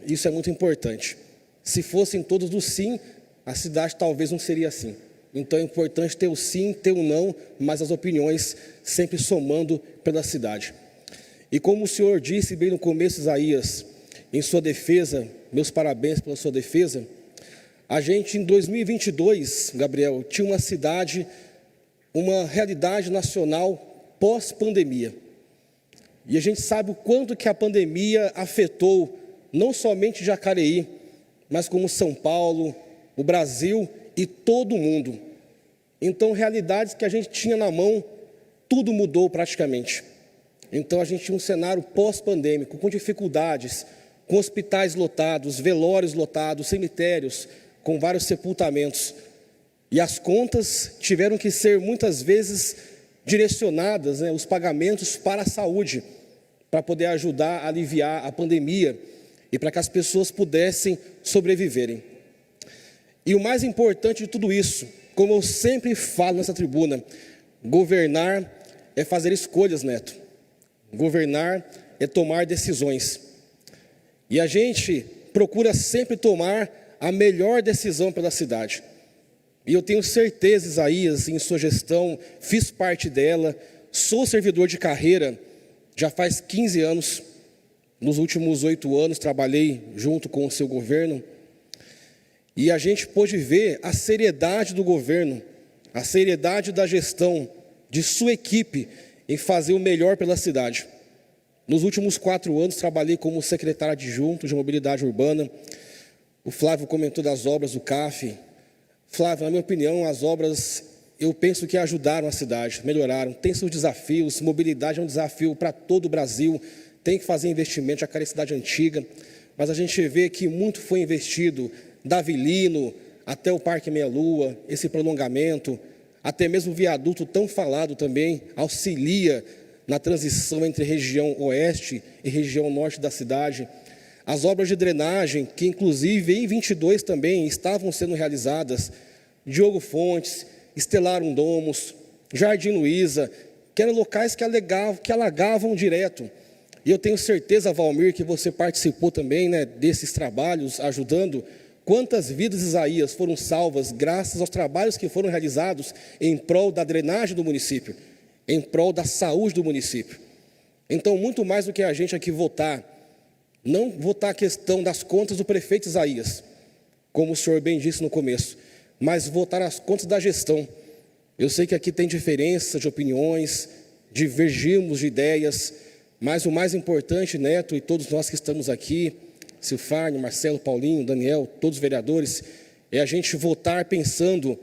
Isso é muito importante. Se fossem todos do sim, a cidade talvez não seria assim. Então é importante ter o sim, ter o não, mas as opiniões sempre somando pela cidade. E como o senhor disse bem no começo, Isaías, em sua defesa, meus parabéns pela sua defesa, a gente em 2022, Gabriel, tinha uma cidade, uma realidade nacional pós-pandemia. E a gente sabe o quanto que a pandemia afetou não somente Jacareí, mas como São Paulo, o Brasil e todo o mundo. Então, realidades que a gente tinha na mão, tudo mudou praticamente. Então, a gente tinha um cenário pós-pandêmico, com dificuldades, com hospitais lotados, velórios lotados, cemitérios, com vários sepultamentos. E as contas tiveram que ser, muitas vezes, direcionadas, os pagamentos para a saúde, para poder ajudar a aliviar a pandemia e para que as pessoas pudessem sobreviverem. E o mais importante de tudo isso, como eu sempre falo nessa tribuna, governar é fazer escolhas, Neto. Governar é tomar decisões. E a gente procura sempre tomar a melhor decisão pela cidade. E eu tenho certeza, Isaías, em sua gestão, fiz parte dela, sou servidor de carreira, já faz 15 anos, nos últimos 8 anos trabalhei junto com o seu governo, e a gente pôde ver a seriedade do governo, a seriedade da gestão, de sua equipe, em fazer o melhor pela cidade. Nos últimos 4 anos trabalhei como secretário adjunto de mobilidade urbana. O Flávio comentou das obras do CAF. Flávio, na minha opinião, as obras, eu penso que ajudaram a cidade, melhoraram. Tem seus desafios, mobilidade é um desafio para todo o Brasil, tem que fazer investimento, já que é cidade antiga, mas a gente vê que muito foi investido, da Avilino até o Parque Meia Lua, esse prolongamento, até mesmo o viaduto tão falado também, auxilia na transição entre região oeste e região norte da cidade. As obras de drenagem, que inclusive em 22 também estavam sendo realizadas, Diogo Fontes, Estelarum Domus, Jardim Luiza, que eram locais que alagavam direto. E eu tenho certeza, Valmir, que você participou também desses trabalhos, ajudando. Quantas vidas, Isaías, foram salvas graças aos trabalhos que foram realizados em prol da drenagem do município, em prol da saúde do município. Então, muito mais do que a gente aqui votar, não votar a questão das contas do prefeito Isaías, como o senhor bem disse no começo, mas votar as contas da gestão. Eu sei que aqui tem diferença de opiniões, divergimos de ideias, mas o mais importante, Neto, e todos nós que estamos aqui, Silfarne, Marcelo, Paulinho, Daniel, todos os vereadores, é a gente votar pensando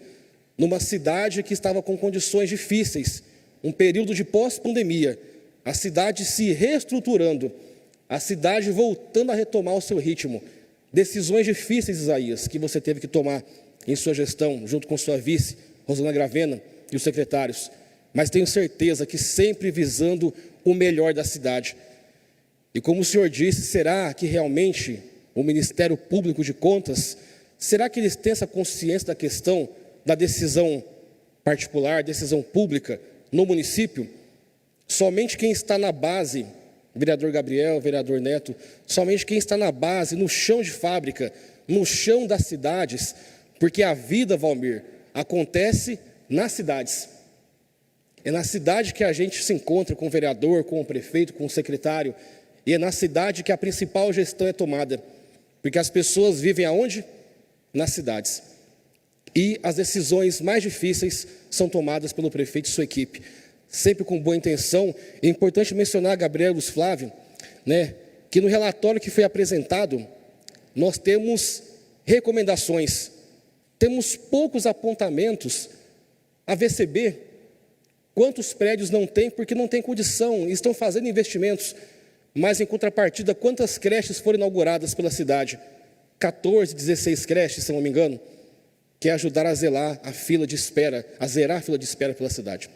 numa cidade que estava com condições difíceis, um período de pós-pandemia, a cidade se reestruturando, a cidade voltando a retomar o seu ritmo. Decisões difíceis, Isaías, que você teve que tomar em sua gestão, junto com sua vice, Rosana Gravena, e os secretários, mas tenho certeza que sempre visando o melhor da cidade. E como o senhor disse, será que realmente o Ministério Público de Contas, será que eles têm essa consciência da questão da decisão particular, decisão pública no município? Somente quem está na base, vereador Gabriel, vereador Neto, somente quem está na base, no chão de fábrica, no chão das cidades, porque a vida, Valmir, acontece nas cidades. É na cidade que a gente se encontra com o vereador, com o prefeito, com o secretário, e é na cidade que a principal gestão é tomada, porque as pessoas vivem aonde? Nas cidades. E as decisões mais difíceis são tomadas pelo prefeito e sua equipe, sempre com boa intenção. É importante mencionar, Gabriel e Luiz Flávio, que no relatório que foi apresentado, nós temos recomendações, temos poucos apontamentos a VCB. Quantos prédios não tem porque não tem condição, estão fazendo investimentos, mas em contrapartida, quantas creches foram inauguradas pela cidade? 14, 16 creches, se não me engano, que é ajudar a zelar a fila de espera, a zerar a fila de espera pela cidade.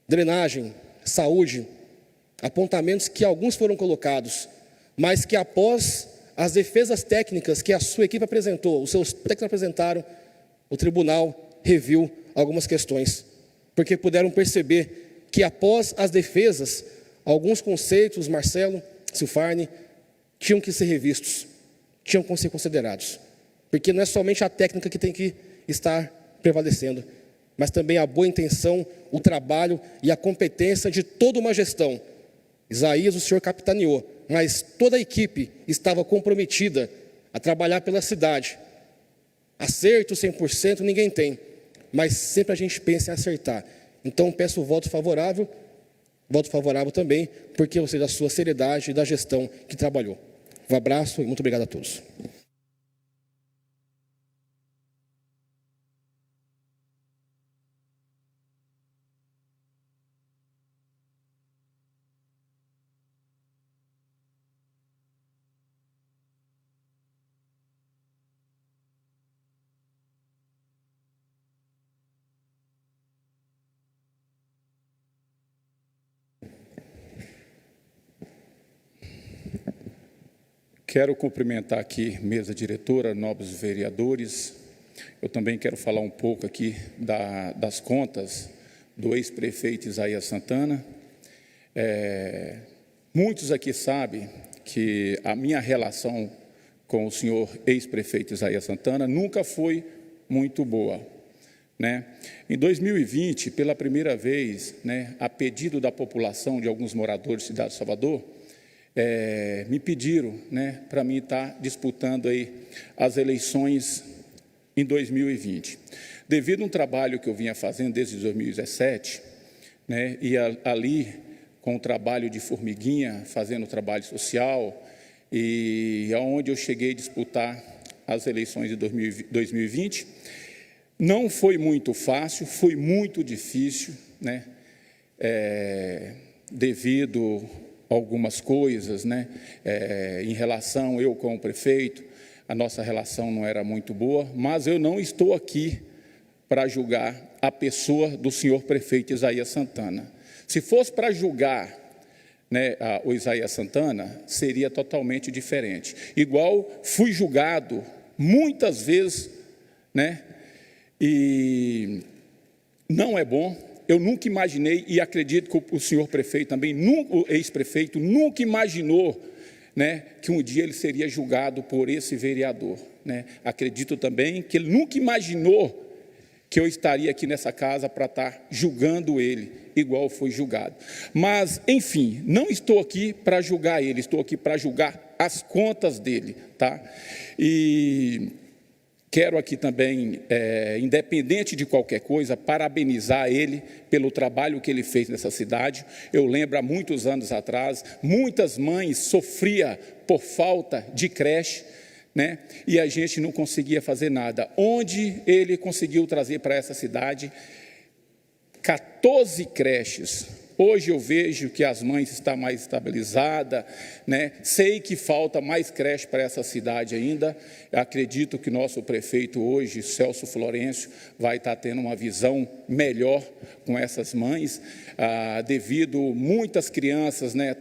Drenagem, saúde, apontamentos que alguns foram colocados, mas que após as defesas técnicas que a sua equipe apresentou, os seus técnicos apresentaram, o tribunal reviu algumas questões, porque puderam perceber que após as defesas, alguns conceitos, Marcelo, Silfarne, tinham que ser revistos, tinham que ser considerados, porque não é somente a técnica que tem que estar prevalecendo, mas também a boa intenção, o trabalho e a competência de toda uma gestão. Isaías, o senhor capitaneou, mas toda a equipe estava comprometida a trabalhar pela cidade. Acerto 100% ninguém tem, mas sempre a gente pensa em acertar. Então peço o voto favorável também, porque eu sei da sua seriedade e da gestão que trabalhou. Um abraço e muito obrigado a todos. Quero cumprimentar aqui mesa diretora, nobres vereadores. Eu também quero falar um pouco aqui das contas do ex-prefeito Isaías Santana. Muitos aqui sabem que a minha relação com o senhor ex-prefeito Isaías Santana nunca foi muito boa, Em 2020, pela primeira vez, a pedido da população de alguns moradores da cidade de Salvador, me pediram, para mim estar disputando aí as eleições em 2020. Devido a um trabalho que eu vinha fazendo desde 2017, e ali com o trabalho de formiguinha, fazendo trabalho social, e aonde eu cheguei a disputar as eleições de 2020, não foi muito fácil, foi muito difícil, devido algumas coisas, em relação, eu com o prefeito, a nossa relação não era muito boa, mas eu não estou aqui para julgar a pessoa do senhor prefeito Isaías Santana. Se fosse para julgar o Isaías Santana, seria totalmente diferente. Igual fui julgado muitas vezes, e não é bom. Eu nunca imaginei, e acredito que o senhor prefeito também, o ex-prefeito, nunca imaginou, que um dia ele seria julgado por esse vereador. Acredito também que ele nunca imaginou que eu estaria aqui nessa casa para estar julgando ele, igual foi julgado. Mas, enfim, não estou aqui para julgar ele, estou aqui para julgar as contas dele, E quero aqui também, independente de qualquer coisa, parabenizar ele pelo trabalho que ele fez nessa cidade. Eu lembro, há muitos anos atrás, muitas mães sofriam por falta de creche, e a gente não conseguia fazer nada. Onde ele conseguiu trazer para essa cidade 14 creches. Hoje eu vejo que as mães estão mais estabilizadas, né? Sei que falta mais creche para essa cidade ainda. Eu acredito que nosso prefeito hoje, Celso Florencio, vai estar tendo uma visão melhor com essas mães, devido muitas crianças, né,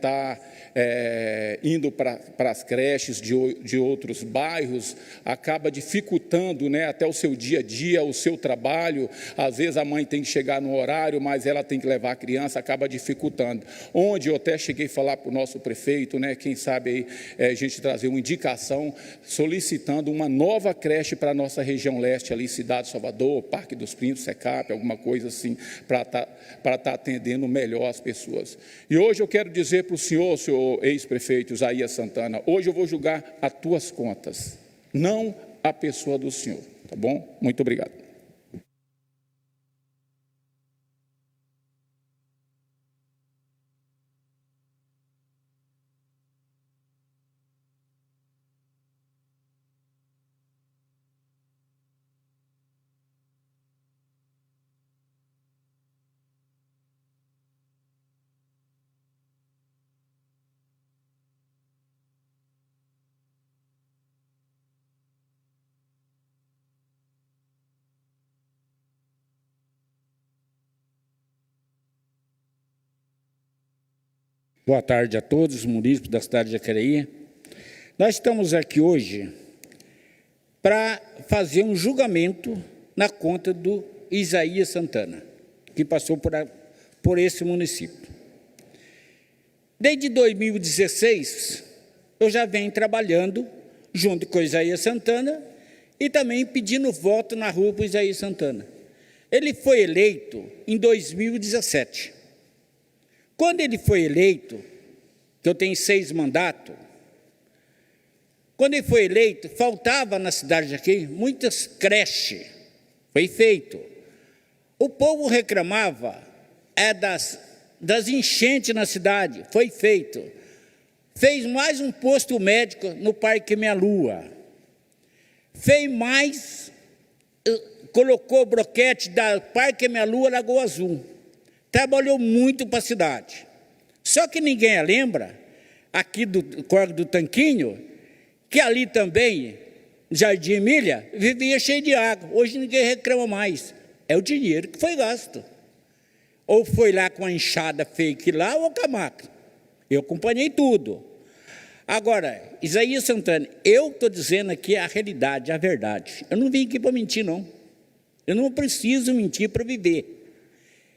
indo para as creches de outros bairros, acaba dificultando, né, até o seu dia a dia, o seu trabalho. Às vezes a mãe tem que chegar no horário, mas ela tem que levar a criança, acaba dificultando. Onde eu até cheguei a falar para o nosso prefeito, né, quem sabe aí, a gente trazer uma indicação solicitando uma nova creche para a nossa região leste, ali, Cidade de Salvador, Parque dos Pintos, Secap, alguma coisa assim, para estar atendendo melhor as pessoas. E hoje eu quero dizer para o senhor ex-prefeito Isaías Santana, hoje eu vou julgar as tuas contas, não a pessoa do senhor, tá bom? Muito obrigado. Boa tarde a todos os munícipes da cidade de Jacareí. Nós estamos aqui hoje para fazer um julgamento na conta do Isaías Santana, que passou por esse município. Desde 2016, eu já venho trabalhando junto com o Isaías Santana e também pedindo voto na rua para o Isaías Santana. Ele foi eleito em 2017. Quando ele foi eleito, que eu tenho 6 mandatos, quando ele foi eleito, faltava na cidade aqui muitas creches, foi feito. O povo reclamava das enchentes na cidade, foi feito. Fez mais um posto médico no Parque Minha Lua. Fez mais, colocou broquete da Parque Minha Lua, Lagoa Azul. Trabalhou muito para a cidade. Só que ninguém lembra, aqui do Córrego do Tanquinho, que ali também, Jardim Emília, vivia cheio de água. Hoje ninguém reclama mais. É o dinheiro que foi gasto. Ou foi lá com a enxada fake lá, ou com a máquina. Eu acompanhei tudo. Agora, Isaías Santana, eu estou dizendo aqui a realidade, a verdade. Eu não vim aqui para mentir, não. Eu não preciso mentir para viver.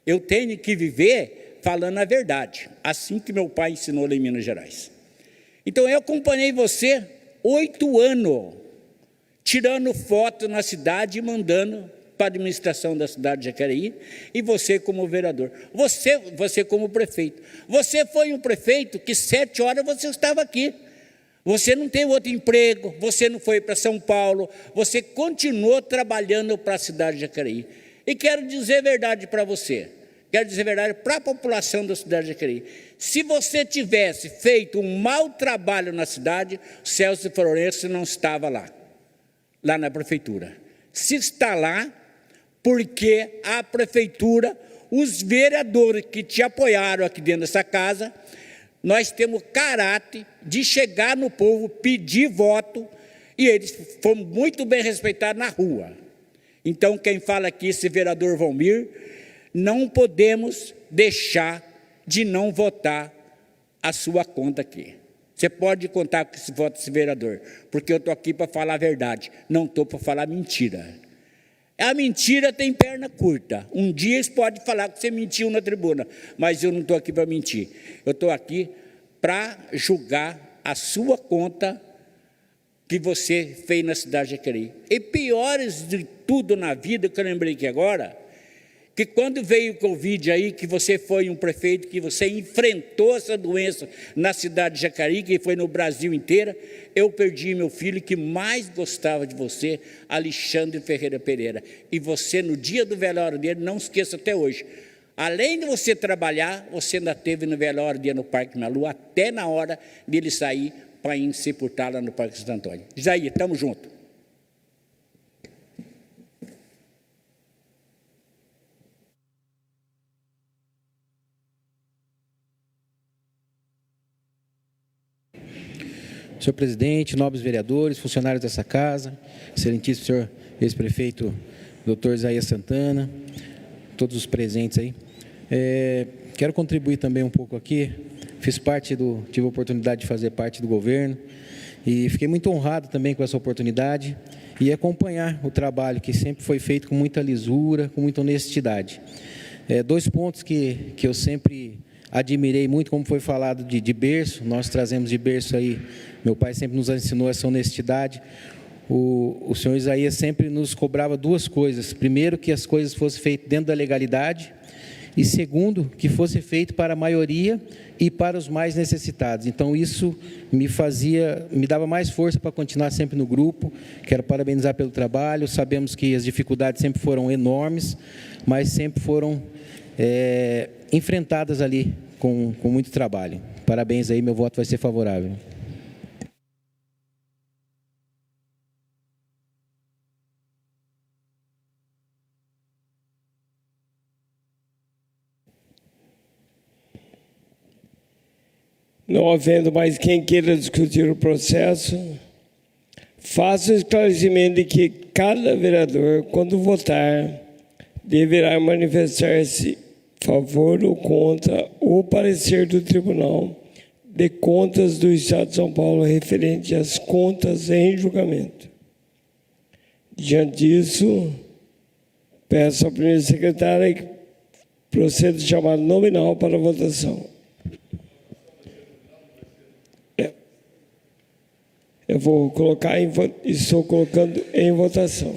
Eu tenho que viver falando a verdade, assim que meu pai ensinou lá em Minas Gerais. Então, eu acompanhei você 8 anos, tirando foto na cidade e mandando para a administração da cidade de Jacareí, e você como vereador, você como prefeito. Você foi um prefeito que 7 horas você estava aqui. Você não tem outro emprego, você não foi para São Paulo, você continuou trabalhando para a cidade de Jacareí. E quero dizer a verdade para você, quero dizer a verdade para a população da cidade de Jacareí. Se você tivesse feito um mau trabalho na cidade, Celso Florencio não estava lá na prefeitura. Se está lá, porque a prefeitura, os vereadores que te apoiaram aqui dentro dessa casa, nós temos caráter de chegar no povo, pedir voto, e eles foram muito bem respeitados na rua. Então, quem fala aqui, esse vereador Valmir, não podemos deixar de não votar a sua conta aqui. Você pode contar com esse voto desse vereador, porque eu estou aqui para falar a verdade, não estou para falar mentira. A mentira tem perna curta. Um dia eles podem falar que você mentiu na tribuna, mas eu não estou aqui para mentir. Eu estou aqui para julgar a sua conta que você fez na cidade de Jacareí. E piores de tudo na vida, que eu lembrei aqui agora, que quando veio o Covid aí, que você foi um prefeito, que você enfrentou essa doença na cidade de Jacareí, que foi no Brasil inteiro, eu perdi meu filho que mais gostava de você, Alexandre Ferreira Pereira. E você, no dia do velório dele, não esqueça até hoje, além de você trabalhar, você ainda teve no velório dele no Parque Minha Lua, até na hora dele sair para ir sepultar lá no Parque Santo Antônio. Isaías, estamos juntos. senhor presidente, nobres vereadores, funcionários dessa casa, excelentíssimo senhor ex-prefeito Dr. Isaías Santana, todos os presentes aí. Quero contribuir também um pouco aqui. Tive a oportunidade de fazer parte do governo e fiquei muito honrado também com essa oportunidade e acompanhar o trabalho que sempre foi feito com muita lisura, com muita honestidade. Dois pontos que eu sempre admirei muito, como foi falado de berço, nós trazemos de berço aí, meu pai sempre nos ensinou essa honestidade. O senhor Isaías sempre nos cobrava duas coisas: primeiro, que as coisas fossem feitas dentro da legalidade, e segundo, que fosse feito para a maioria e para os mais necessitados. Então isso me dava mais força para continuar sempre no grupo. Quero parabenizar pelo trabalho. Sabemos que as dificuldades sempre foram enormes, mas sempre foram enfrentadas ali com muito trabalho. Parabéns aí, meu voto vai ser favorável. Não havendo mais quem queira discutir o processo, faço o esclarecimento de que cada vereador, quando votar, deverá manifestar-se a favor ou contra o parecer do Tribunal de Contas do Estado de São Paulo referente às contas em julgamento. Diante disso, peço ao primeiro secretário que proceda de chamado nominal para a votação. Eu vou colocar estou colocando em votação.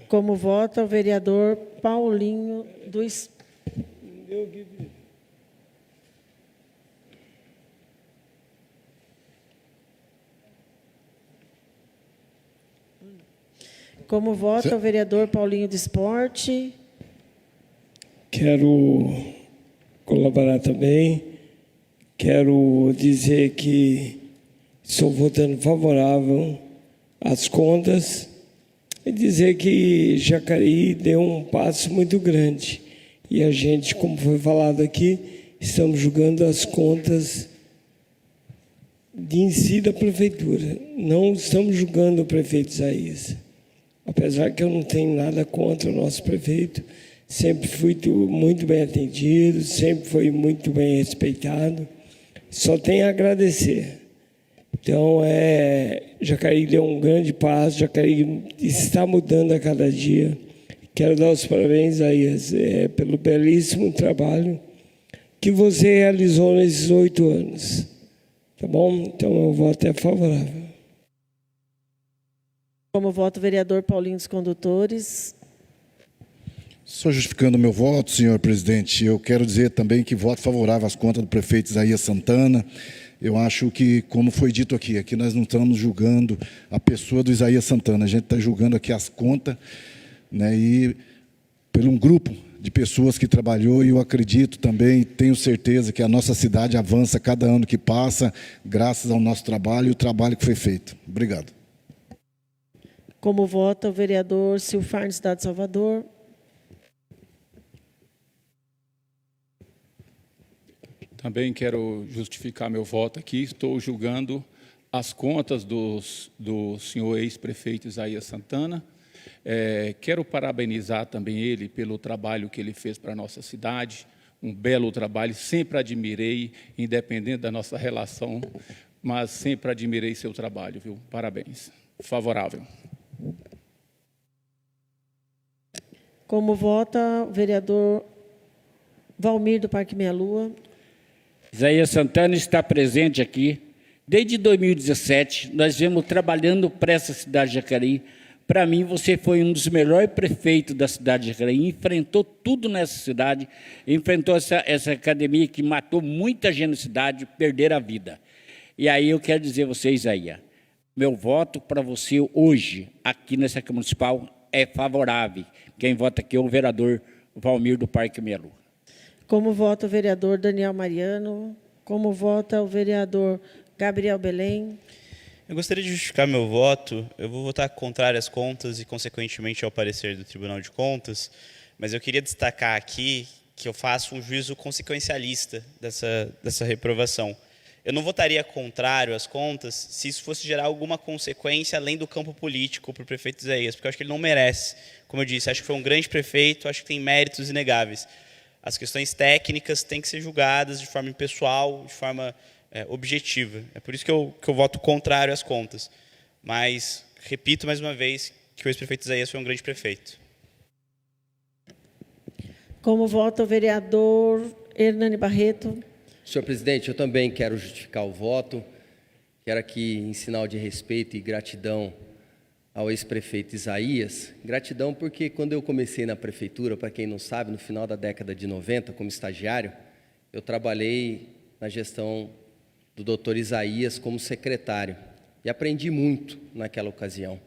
Como vota o vereador Paulinho do Esporte? Como vota o vereador Paulinho do Esporte? Quero colaborar também. Quero dizer que estou votando favorável às contas e dizer que Jacareí deu um passo muito grande. E a gente, como foi falado aqui, estamos julgando as contas em si da prefeitura. Não estamos julgando o prefeito Isaías. Apesar que eu não tenho nada contra o nosso prefeito, sempre fui muito bem atendido, sempre foi muito bem respeitado. Só tenho a agradecer. Então, Jacareí deu um grande passo, Jacareí está mudando a cada dia. Quero dar os parabéns, Isaías, pelo belíssimo trabalho que você realizou nesses 8 anos. Tá bom? Então, meu voto é favorável. Como vota o vereador Paulinho dos Condutores? Só justificando o meu voto, senhor presidente, eu quero dizer também que voto favorável às contas do prefeito Isaías Santana. Eu acho que, como foi dito aqui nós não estamos julgando a pessoa do Isaías Santana, a gente está julgando aqui as contas, né, e por um grupo de pessoas que trabalhou, e eu acredito também, tenho certeza que a nossa cidade avança cada ano que passa, graças ao nosso trabalho e o trabalho que foi feito. Obrigado. Como vota o vereador Silfar, do Estado de Salvador? Também quero justificar meu voto aqui. Estou julgando as contas do senhor ex-prefeito Isaías Santana. Quero parabenizar também ele pelo trabalho que ele fez para a nossa cidade. Um belo trabalho, sempre admirei, independente da nossa relação, mas sempre admirei seu trabalho, viu? Parabéns. Favorável. Como vota o vereador Valmir, do Parque Meia Lua? Isaías Santana está presente aqui. Desde 2017, nós viemos trabalhando para essa cidade de Jacareí. Para mim, você foi um dos melhores prefeitos da cidade de Jacareí, enfrentou tudo nessa cidade, enfrentou essa academia que matou muita gente na cidade, perderam a vida. E aí eu quero dizer a você, Isaías, meu voto para você hoje, aqui nessa Câmara Municipal, é favorável. Quem vota aqui é o vereador Valmir, do Parque Meia Lua. Como vota o vereador Daniel Mariano? Como vota o vereador Gabriel Belém? Eu gostaria de justificar meu voto. Eu vou votar contrário às contas e, consequentemente, ao parecer do Tribunal de Contas, mas eu queria destacar aqui que eu faço um juízo consequencialista dessa reprovação. Eu não votaria contrário às contas se isso fosse gerar alguma consequência além do campo político para o prefeito Isaías, porque eu acho que ele não merece. Como eu disse, acho que foi um grande prefeito, acho que tem méritos inegáveis. As questões técnicas têm que ser julgadas de forma impessoal, de forma objetiva. É por isso que eu voto contrário às contas. Mas, repito mais uma vez, que o ex-prefeito Isaías foi um grande prefeito. Como vota o vereador Hernani Barreto? Senhor presidente, eu também quero justificar o voto. Quero aqui, em sinal de respeito e gratidão ao ex-prefeito Isaías. Gratidão porque quando eu comecei na prefeitura, para quem não sabe, no final da década de 90, como estagiário, eu trabalhei na gestão do doutor Isaías como secretário. E aprendi muito naquela ocasião.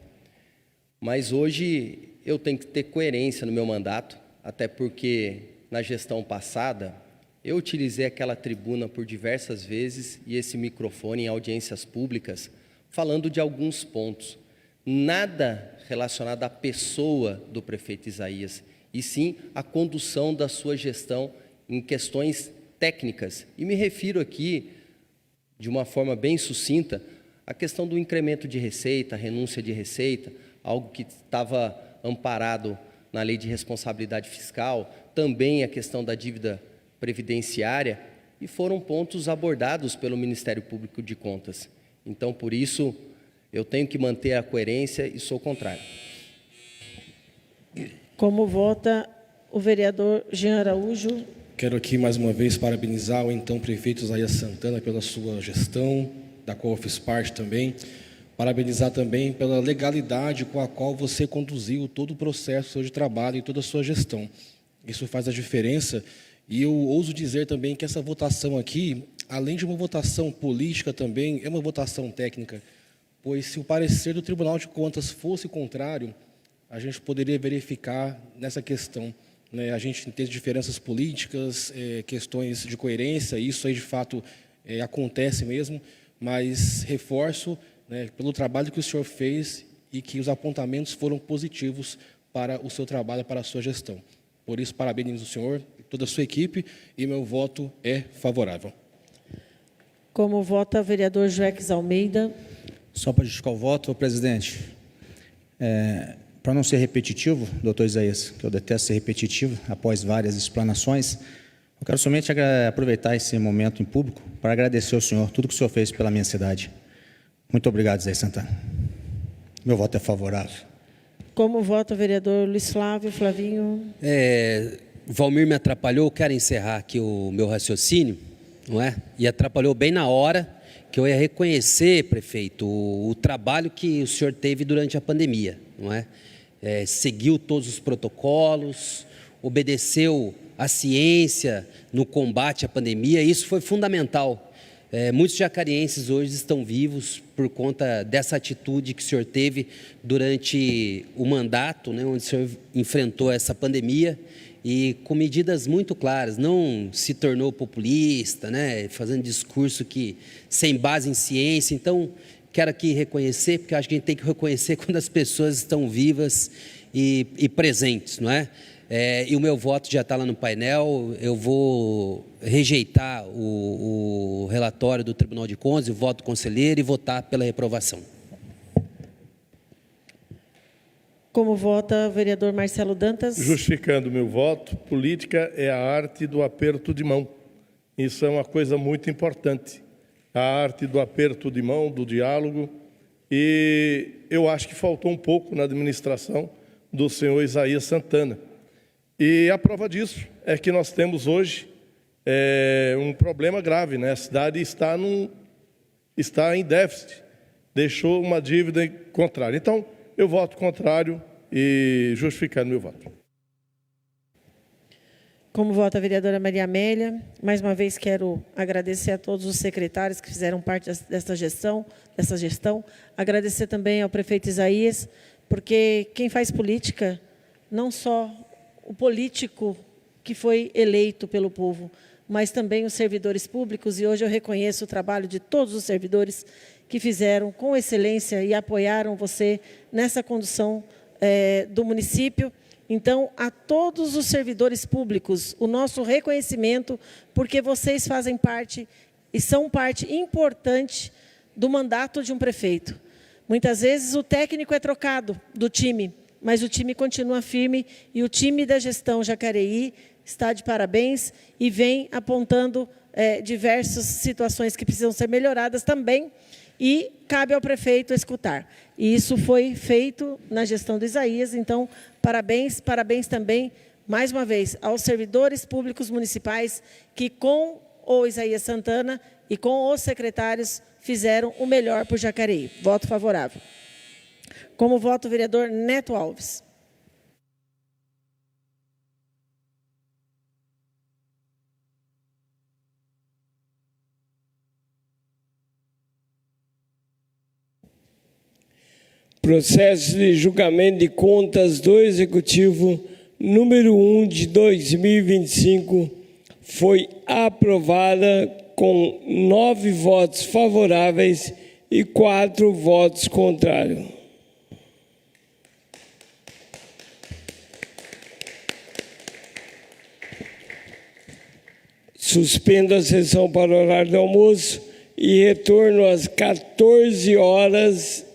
Mas hoje eu tenho que ter coerência no meu mandato, até porque na gestão passada eu utilizei aquela tribuna por diversas vezes e esse microfone em audiências públicas falando de alguns pontos. Nada relacionado à pessoa do prefeito Isaías, e sim à condução da sua gestão em questões técnicas. E me refiro aqui, de uma forma bem sucinta, à questão do incremento de receita, renúncia de receita, algo que estava amparado na Lei de Responsabilidade Fiscal, também a questão da dívida previdenciária, e foram pontos abordados pelo Ministério Público de Contas. Então, por isso, eu tenho que manter a coerência e sou contrário. Como vota o vereador Jean Araújo? Quero aqui, mais uma vez, parabenizar o então prefeito Isaías Santana pela sua gestão, da qual eu fiz parte também. Parabenizar também pela legalidade com a qual você conduziu todo o processo de trabalho e toda a sua gestão. Isso faz a diferença. E eu ouso dizer também que essa votação aqui, além de uma votação política também, é uma votação técnica, pois se o parecer do Tribunal de Contas fosse contrário, a gente poderia verificar nessa questão. Né? A gente tem diferenças políticas, questões de coerência, isso aí de fato acontece mesmo, mas reforço, né, pelo trabalho que o senhor fez e que os apontamentos foram positivos para o seu trabalho, para a sua gestão. Por isso, parabenizo o senhor e toda a sua equipe, e meu voto é favorável. Como vota o vereador Joeques Almeida? Só para justificar o voto, presidente, para não ser repetitivo, doutor Isaías, que eu detesto ser repetitivo, após várias explanações, eu quero somente aproveitar esse momento em público para agradecer ao senhor tudo que o senhor fez pela minha cidade. Muito obrigado, Isaías Santana. Meu voto é favorável. Como vota o vereador Luiz Flávio Flavinho? Valmir me atrapalhou, quero encerrar aqui o meu raciocínio, não é? E atrapalhou bem na hora que eu ia reconhecer, prefeito, o trabalho que o senhor teve durante a pandemia, não é? Seguiu todos os protocolos, obedeceu à ciência no combate à pandemia, isso foi fundamental. Muitos jacarienses hoje estão vivos por conta dessa atitude que o senhor teve durante o mandato, né, onde o senhor enfrentou essa pandemia e com medidas muito claras, não se tornou populista, né, fazendo discurso sem base em ciência. Então, quero aqui reconhecer, porque acho que a gente tem que reconhecer quando as pessoas estão vivas e presentes, não é? E o meu voto já está lá no painel. Eu vou rejeitar o relatório do Tribunal de Contas, o voto do conselheiro, e votar pela reprovação. Como vota o vereador Marcelo Dantas? Justificando o meu voto, política é a arte do aperto de mão. Isso é uma coisa muito importante. A arte do aperto de mão, do diálogo. E eu acho que faltou um pouco na administração do senhor Isaías Santana. E a prova disso é que nós temos hoje um problema grave, né? A cidade está em déficit, deixou uma dívida contrária. Então, eu voto contrário e justificando meu voto. Como vota a vereadora Maria Amélia, mais uma vez quero agradecer a todos os secretários que fizeram parte dessa gestão, agradecer também ao prefeito Isaías, porque quem faz política, não só o político que foi eleito pelo povo, mas também os servidores públicos, e hoje eu reconheço o trabalho de todos os servidores que fizeram com excelência e apoiaram você nessa condução do município, Então, a todos os servidores públicos, o nosso reconhecimento, porque vocês fazem parte e são parte importante do mandato de um prefeito. Muitas vezes o técnico é trocado do time, mas o time continua firme e o time da gestão Jacareí está de parabéns e vem apontando diversas situações que precisam ser melhoradas também, e cabe ao prefeito escutar. E isso foi feito na gestão do Isaías, então, parabéns, parabéns também, mais uma vez, aos servidores públicos municipais que, com o Isaías Santana e com os secretários, fizeram o melhor por Jacareí. Voto favorável. Como voto, o vereador Neto Alves. Processo de julgamento de contas do Executivo número 1 de 2025 foi aprovada com 9 votos favoráveis e 4 votos contrários. Suspendo a sessão para o horário do almoço e retorno às 14h20.